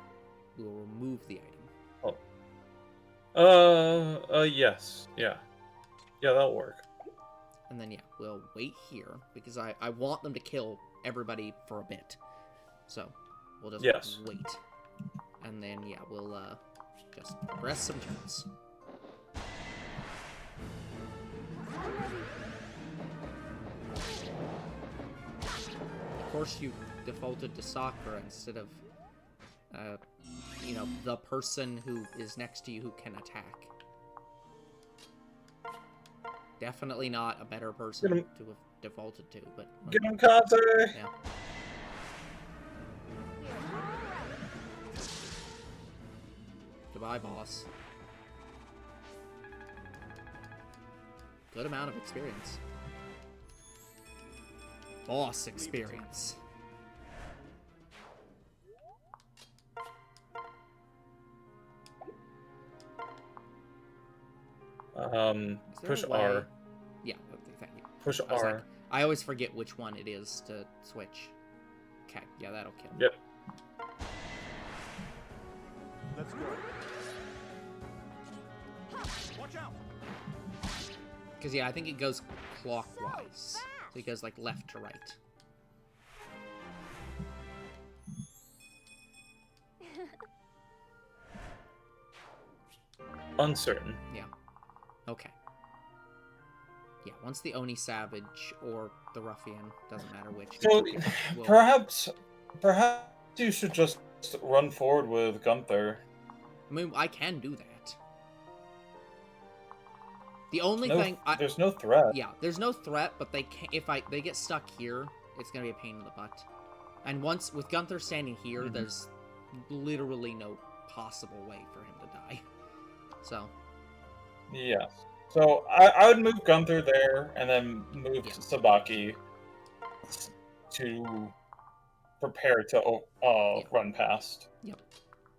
will remove the item. Yes. Yeah. Yeah, that'll work. And then, yeah, we'll wait here, because I want them to kill everybody for a bit. So, we'll just wait. And then, yeah, we'll, just progress some turns. Of course, you defaulted to Sakura instead of, you know, the person who is next to you who can attack. Definitely not a better person to have defaulted to, but... Get him, Kante! Yeah. Goodbye, boss. Good amount of experience. Boss experience. Push Is there a way- R. Yeah, thank you. Push I was R. like, I always forget which one it is to switch. Okay, yeah, that'll kill. Yep. Let's go. Watch out. Because, yeah, I think it goes clockwise. So it goes, like, left to right. Uncertain. Yeah. Okay. Yeah, once the Oni Savage or the Ruffian, doesn't matter which. So, will- perhaps you should just run forward with Gunther. I mean, I can do that. The only thing... There's no threat. Yeah, there's no threat, but they can, if they get stuck here, it's gonna be a pain in the butt. And once, with Gunther standing here, there's literally no possible way for him to die. So... Yes. So, I would move Gunther there, and then move Sabaki to prepare to run past. Yep.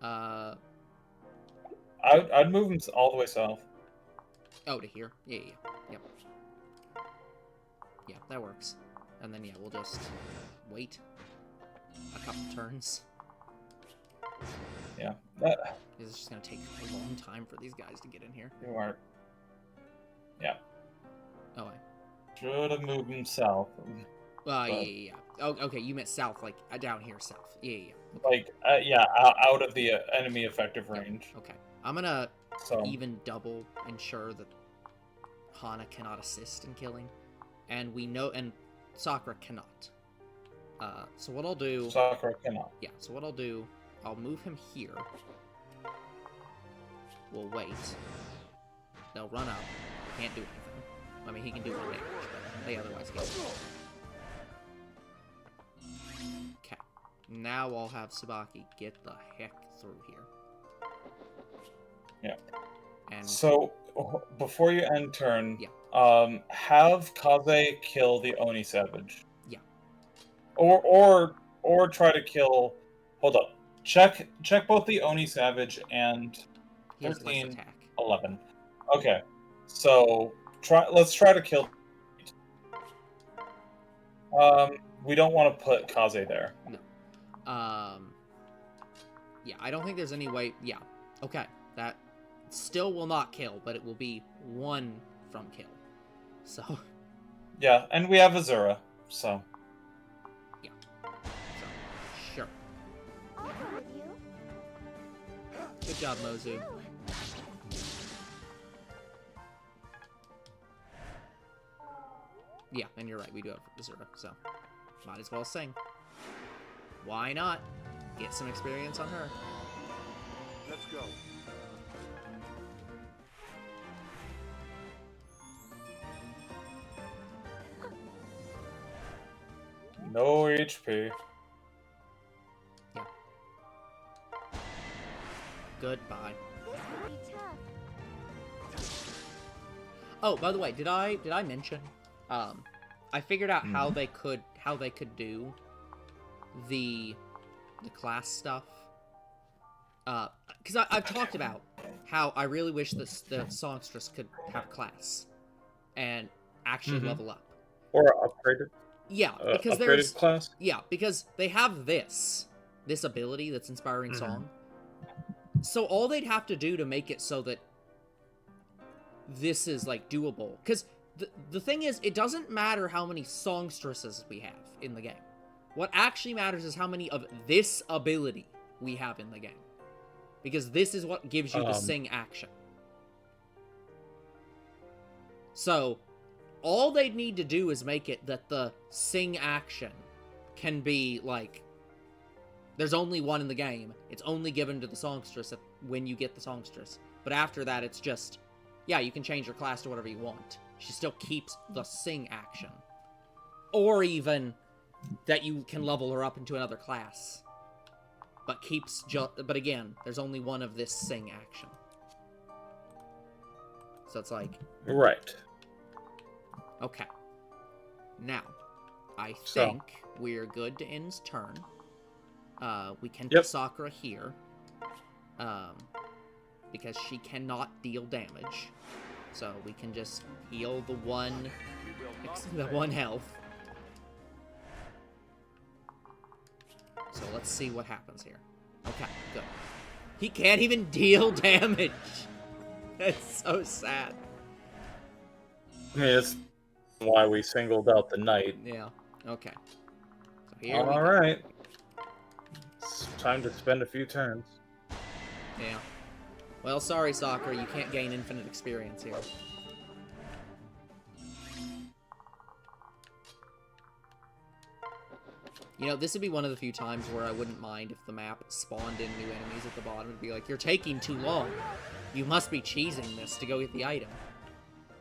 I'd move him all the way south. Oh, to here? Yeah. Yep. Yeah, that works. And then, yeah, we'll just wait a couple turns. Yeah. It's just gonna take a long time for these guys to get in here. You are. Yeah. Oh, wait. Should have moved him south. Yeah. Oh, okay, you meant south, like down here, south. Yeah. Like, yeah, out of the enemy effective range. Okay. I'm gonna So, even double ensure that Hana cannot assist in killing. And we know, and Sakura cannot. So what I'll do... Sakura cannot. Yeah, so what I'll do, I'll move him here. We'll wait. They'll run up. Can't do anything. I mean, he can do one damage, but they otherwise can't. Okay. Now I'll have Tsubaki get the heck through here. Yeah. And So, before you end turn, Yeah. Have Kaze kill the Oni Savage. Yeah. Or try to kill... Hold up. Check both the Oni Savage and he has less 13, attack. 11. Okay. So, let's try to kill... we don't want to put Kaze there. No. Yeah, I don't think there's any way... Yeah. Okay. That still will not kill, but it will be 1 from kill. So... Yeah, and we have Azura, so... Yeah. So, sure. I'll go with you. Good job, Mozu. Yeah, and you're right, we do have Azura, so... Might as well sing. Why not? Get some experience on her. Let's go. No HP. Yeah. Goodbye. This could be tough. Oh, by the way, did I mention? I figured out how they could do the class stuff. Because I've talked about how I really wish the songstress could have class and actually level up. Or upgraded. Yeah, because upgraded there's class. Yeah, because they have this ability that's inspiring song. So all they'd have to do to make it so that this is like doable, because the thing is, it doesn't matter how many songstresses we have in the game. What actually matters is how many of this ability we have in the game, because this is what gives you the sing action. So all they'd need to do is make it that the sing action can be, like, there's only one in the game. It's only given to the songstress when you get the songstress. But after that, it's just, yeah, you can change your class to whatever you want. She still keeps the sing action. Or even that you can level her up into another class. But but again, there's only one of this sing action. So it's like... Right. Okay. Now, I think we're good to end's turn. We can put Sakura here. Because she cannot deal damage. So we can just heal the one health. So let's see what happens here. Okay, good. He can't even deal damage. That's so sad. I mean, it's why we singled out the knight. Yeah. Okay. So here we go. Alright. It's time to spend a few turns. Yeah. Well, sorry, Sakura, you can't gain infinite experience here. You know, this would be one of the few times where I wouldn't mind if the map spawned in new enemies at the bottom. It'd be like, you're taking too long. You must be cheesing this to go get the item.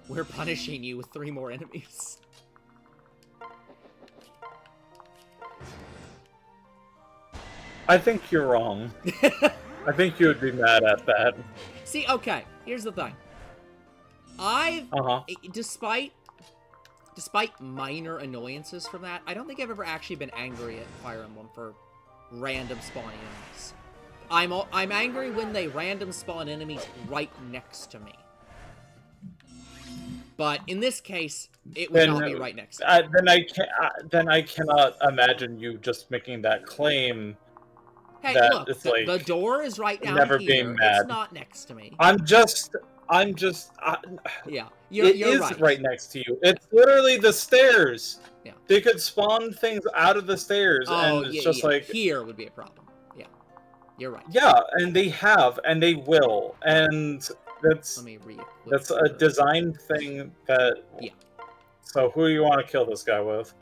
We're punishing you with 3 more enemies. I think you're wrong. I think you would be mad at that. See, okay, here's the thing. Despite minor annoyances from that, I don't think I've ever actually been angry at Fire Emblem for random spawning enemies. I'm angry when they random spawn enemies right next to me. But in this case, it would not be right next to me. Then I cannot imagine you just making that claim. Hey, that look, it's the door is right down never here. being mad. It's not next to me. I'm just. Yeah, It you're is right next to you. It's literally the stairs. Yeah. They could spawn things out of the stairs, Oh, and it's yeah, just yeah. like Here would be a problem. Yeah, you're right. yeah, and they have, and they will, and that's Let me re-equip that's a design thing that. Yeah. So who do you want to kill this guy with?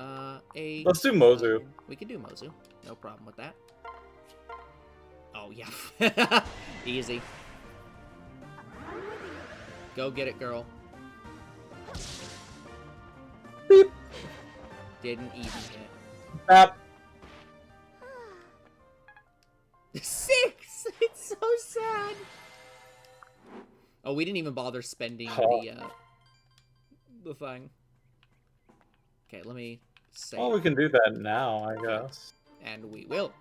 8. Let's do Mozu. We can do Mozu. No problem with that. Oh yeah, easy. Go get it, girl. Beep. Didn't even hit. Bap. 6! It's so sad. Oh, we didn't even bother spending the thing. Okay, let me save. Well, we can do that now, I guess. And we will.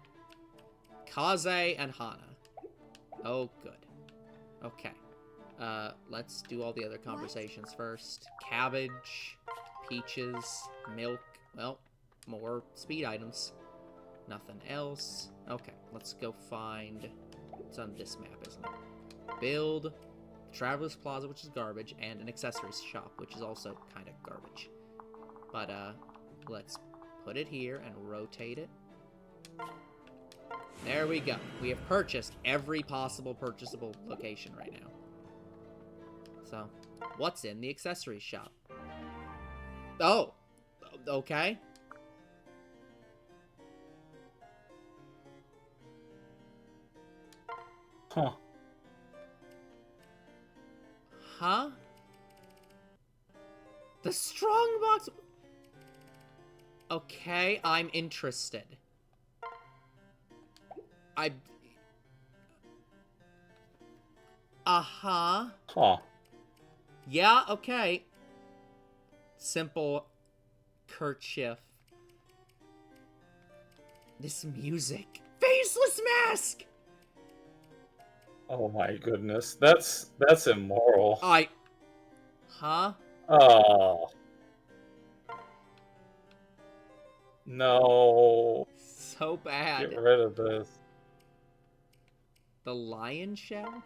Kaze and Hana. Oh, good. Okay. Let's do all the other conversations first. Cabbage, peaches, milk. Well, more speed items. Nothing else. Okay, let's go find... It's on this map, isn't it? Build, Traveler's Plaza, which is garbage, and an accessories shop, which is also kind of garbage. But, let's put it here and rotate it. There we go. We have purchased every possible purchasable location right now. So, what's in the accessories shop? Oh! Okay. Huh. Huh? The strongbox... Okay, I'm interested. Uh-huh. Huh. Yeah, okay. Simple kerchief. This music. Faceless mask! Oh my goodness. That's immoral. Huh? Oh. No. So bad. Get rid of this. The lion shell?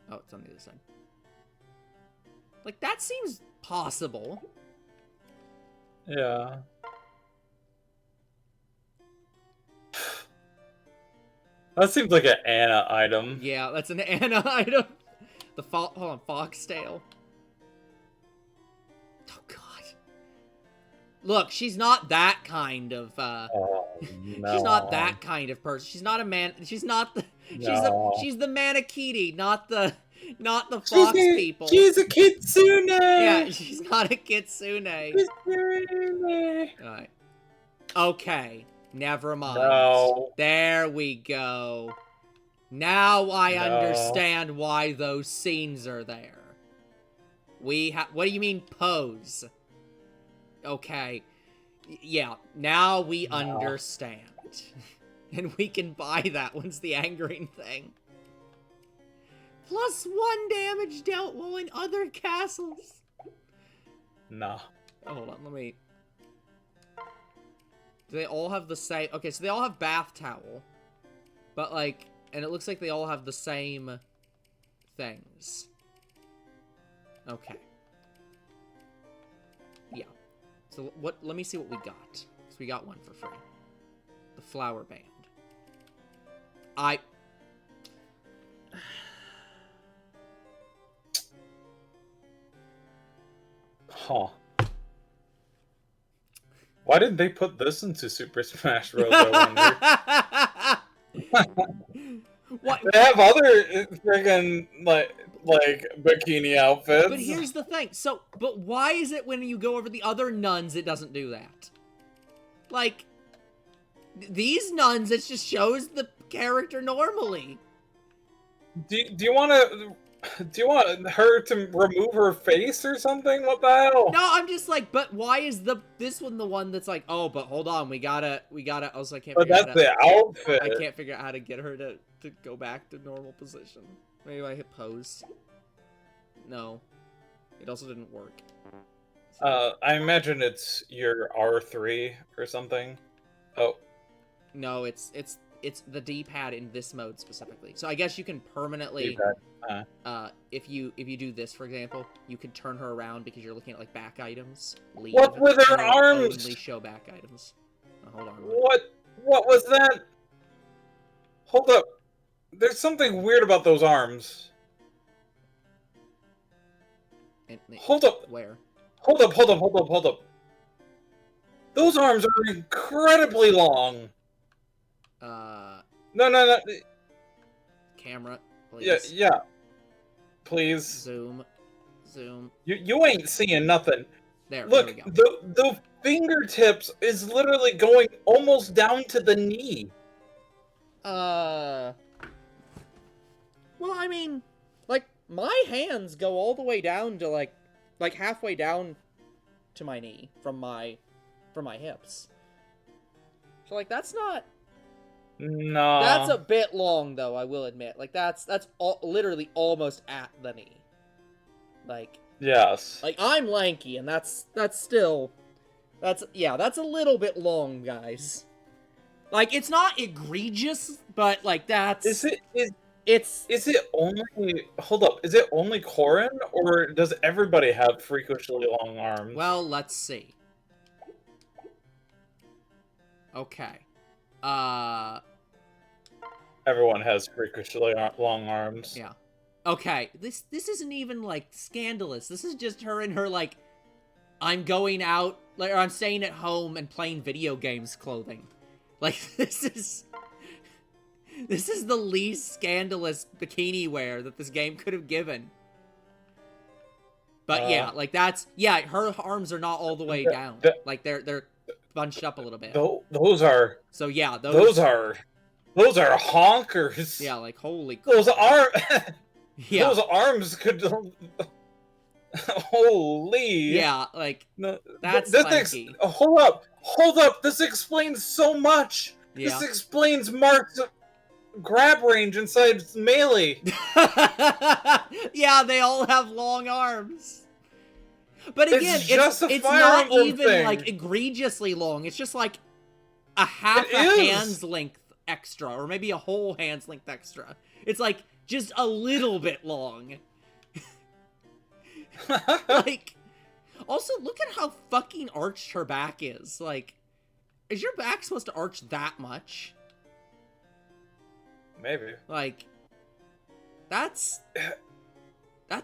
Oh, it's on the other side. Like, that seems possible. Yeah. That seems like an Anna item. Yeah, that's an Anna item. The hold on, foxtail. Oh god. Look, she's not that kind of Oh, no. she's not that kind of person. She's not a man. She's not the she's the Manakiti, not the fox people. She's a kitsune. Yeah, she's not a kitsune. Kitsune. Alright. Okay. Never mind. No. There we go. Now I understand why those scenes are there. What do you mean pose? Okay. Yeah, now we understand. And we can buy that once the angering thing. +1 damage dealt while in other castles. No. Oh, hold on, let me... Do they all have the same... Okay, so they all have bath towel. But, like... And it looks like they all have the same... things. Okay. Yeah. So, let me see what we got. So we got one for free. The flower band. Huh. Why didn't they put this into Super Smash Bros? I wonder. What? They have other friggin' like bikini outfits. But here's the thing. So, but why is it when you go over the other nuns, it doesn't do that? Like, these nuns, it just shows the character normally. Do you want her to remove her face or something? What the hell? No, I'm just like, but why is this one the one that's like, oh, but hold on, we gotta. I was like, can't. But that's the outfit. I can't figure out how to get her to go back to normal position. Maybe I hit pose. No. It also didn't work. I imagine it's your R3 or something. Oh. No, it's the D-pad in this mode specifically. So I guess you can permanently, if you do this, for example, you can turn her around because you're looking at like back items. Leave, What with her and it'll arms? Only show back items. Oh, hold on. What was that? Hold up. There's something weird about those arms. Hold up. Where? Hold up. Those arms are incredibly long. No. Camera, please. Yeah. Please. Zoom. You ain't seeing nothing. Look, there we go. The fingertips is literally going almost down to the knee. Well, I mean, like, my hands go all the way down to, like halfway down to my knee from my hips. So, like, that's not... No. That's a bit long, though, I will admit. Like, that's literally almost at the knee. Like... Yes. Like, I'm lanky, and that's still... That's a little bit long, guys. Like, it's not egregious, but, like, that's... Is it only... Hold up. Is it only Corrin, or does everybody have freakishly long arms? Well, let's see. Okay. Everyone has freakishly long arms. Yeah. Okay, this isn't even, like, scandalous. This is just her and her, like, I'm going out, like, or I'm staying at home and playing video games clothing. Like, this is the least scandalous bikini wear that this game could have given. But yeah, like, her arms are not all the way down. Like, they're bunched up a little bit. Those are... So yeah, those are honkers. Yeah, like, holy crap. Those are... Yeah. Those arms could... Holy... Yeah, like, that's lanky. Hold up! This explains so much! Yeah. This explains Mark's grab range inside Melee! Yeah, they all have long arms. But again, it's not even, like, egregiously long. It's just, like, a half hand's length extra, or maybe a whole hand's length extra. It's, like, just a little bit long. Like, also, look at how fucking arched her back is. Like, is your back supposed to arch that much? Maybe. Like, that's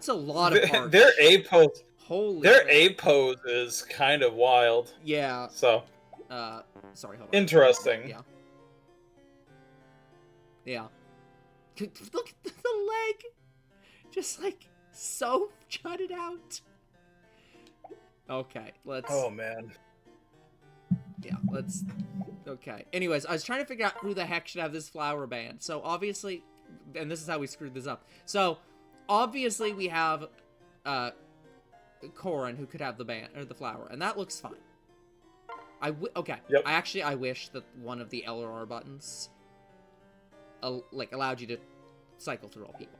a lot of arch. Their A-pose... Holy Their A-pose is kind of wild. Yeah. So... sorry, hold on. Interesting. Yeah. Yeah. Look at the leg! Just, like, so jutted out. Okay, let's... Oh, man. Yeah, let's... Okay. Anyways, I was trying to figure out who the heck should have this flower band. So, obviously... And this is how we screwed this up. So, obviously, we have, Corrin, who could have the band, or the flower. And that looks fine. Okay. Yep. I wish that one of the LRR buttons... like, allowed you to cycle through all people.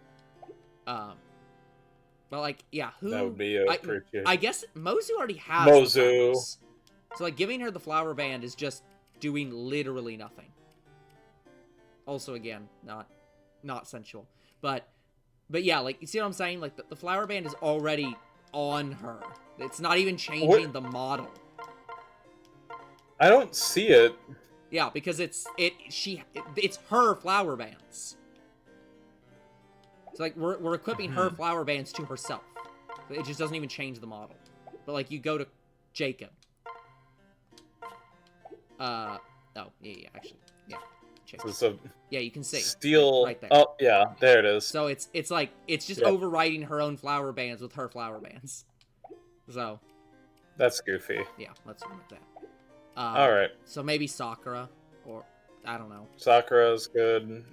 But, like, yeah, who... That would be appreciated. I guess Mozu already has Mozu. So, like, giving her the flower band is just doing literally nothing. Also, again, not sensual. But yeah, like, you see what I'm saying? Like, the flower band is already on her. It's not even changing the model. I don't see it. Yeah, because it's her flower bands. It's like we're equipping her flower bands to herself. It just doesn't even change the model. But like you go to Jacob. Oh, yeah, actually. Yeah. So yeah, you can see. Steel right there. Oh, yeah, there it is. So it's like it's just overriding her own flower bands with her flower bands. So that's goofy. Yeah, let's remove that. Alright. So maybe Sakura, or I don't know. Sakura's good.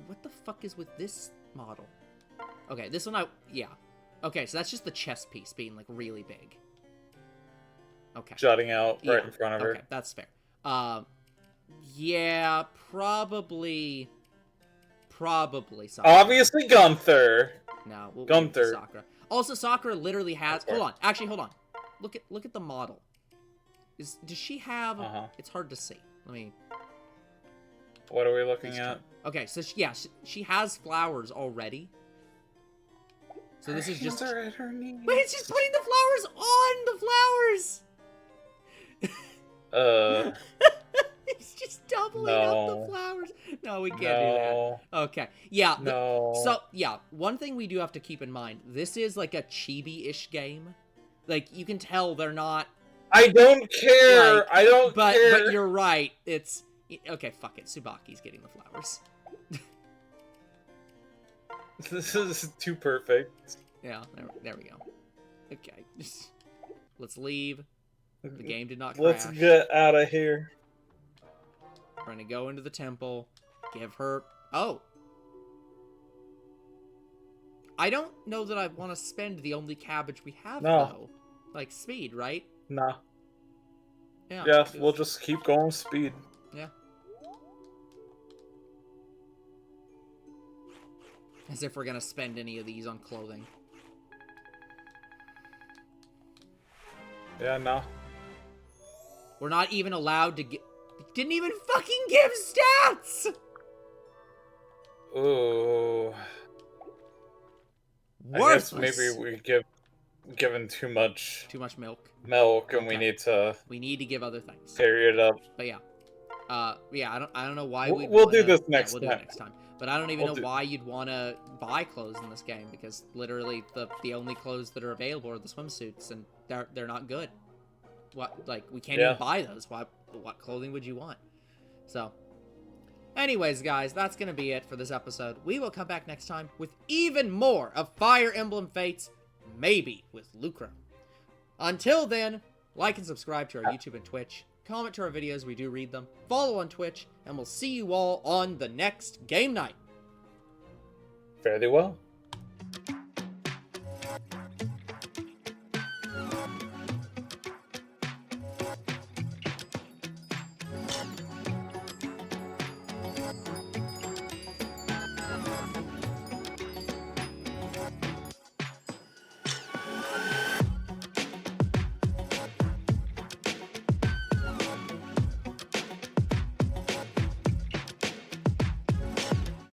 What the fuck is with this model? Okay, this one yeah. Okay, so that's just the chest piece being like really big. Okay. Jutting out right in front of her. Okay, that's fair. Yeah, probably Sakura. Obviously Gunther. No, we'll Gunther. Sakura. Also, Sakura literally has. Hold on. Actually, hold on. Look at the model. Does she have? It's hard to see. Let me. What are we looking at? Okay, so she has flowers already. So this is just. Hands are at her knees. Wait, she's putting the flowers on the flowers. It's just doubling up the flowers. No, we can't do that. Okay. Yeah. So, yeah, one thing we do have to keep in mind, this is like a chibi-ish game. Like, you can tell they're not... I don't care! Like, I don't care! But you're right. It's... Okay, fuck it. Tsubaki's getting the flowers. This is too perfect. Yeah, there we go. Okay. Let's leave. The game did not crash. Let's get out of here. We're gonna go into the temple, give her... Oh! I don't know that I want to spend the only cabbage we have, though. Like, speed, right? Nah. Yeah, Yeah, we'll just keep going speed. Yeah. As if we're gonna spend any of these on clothing. Yeah, no. We're not even allowed to get... Didn't even fucking give stats! Ooh. Worthless. I guess maybe we given too much milk. And we need to give other things. carry it up. But yeah. Yeah, I don't know why we'll do this next we'll time. do it next time. But I don't even know why you'd want to buy clothes in this game, because literally the only clothes that are available are the swimsuits, and they're not good. We can't even buy those. What clothing would you want? So, anyways, guys, that's gonna be it for this episode. We will come back next time with even more of Fire Emblem Fates, maybe with Lucro. Until then, like and subscribe to our YouTube and Twitch. Comment to our videos, we do read them. Follow on Twitch, and we'll see you all on the next game night. Fairly well.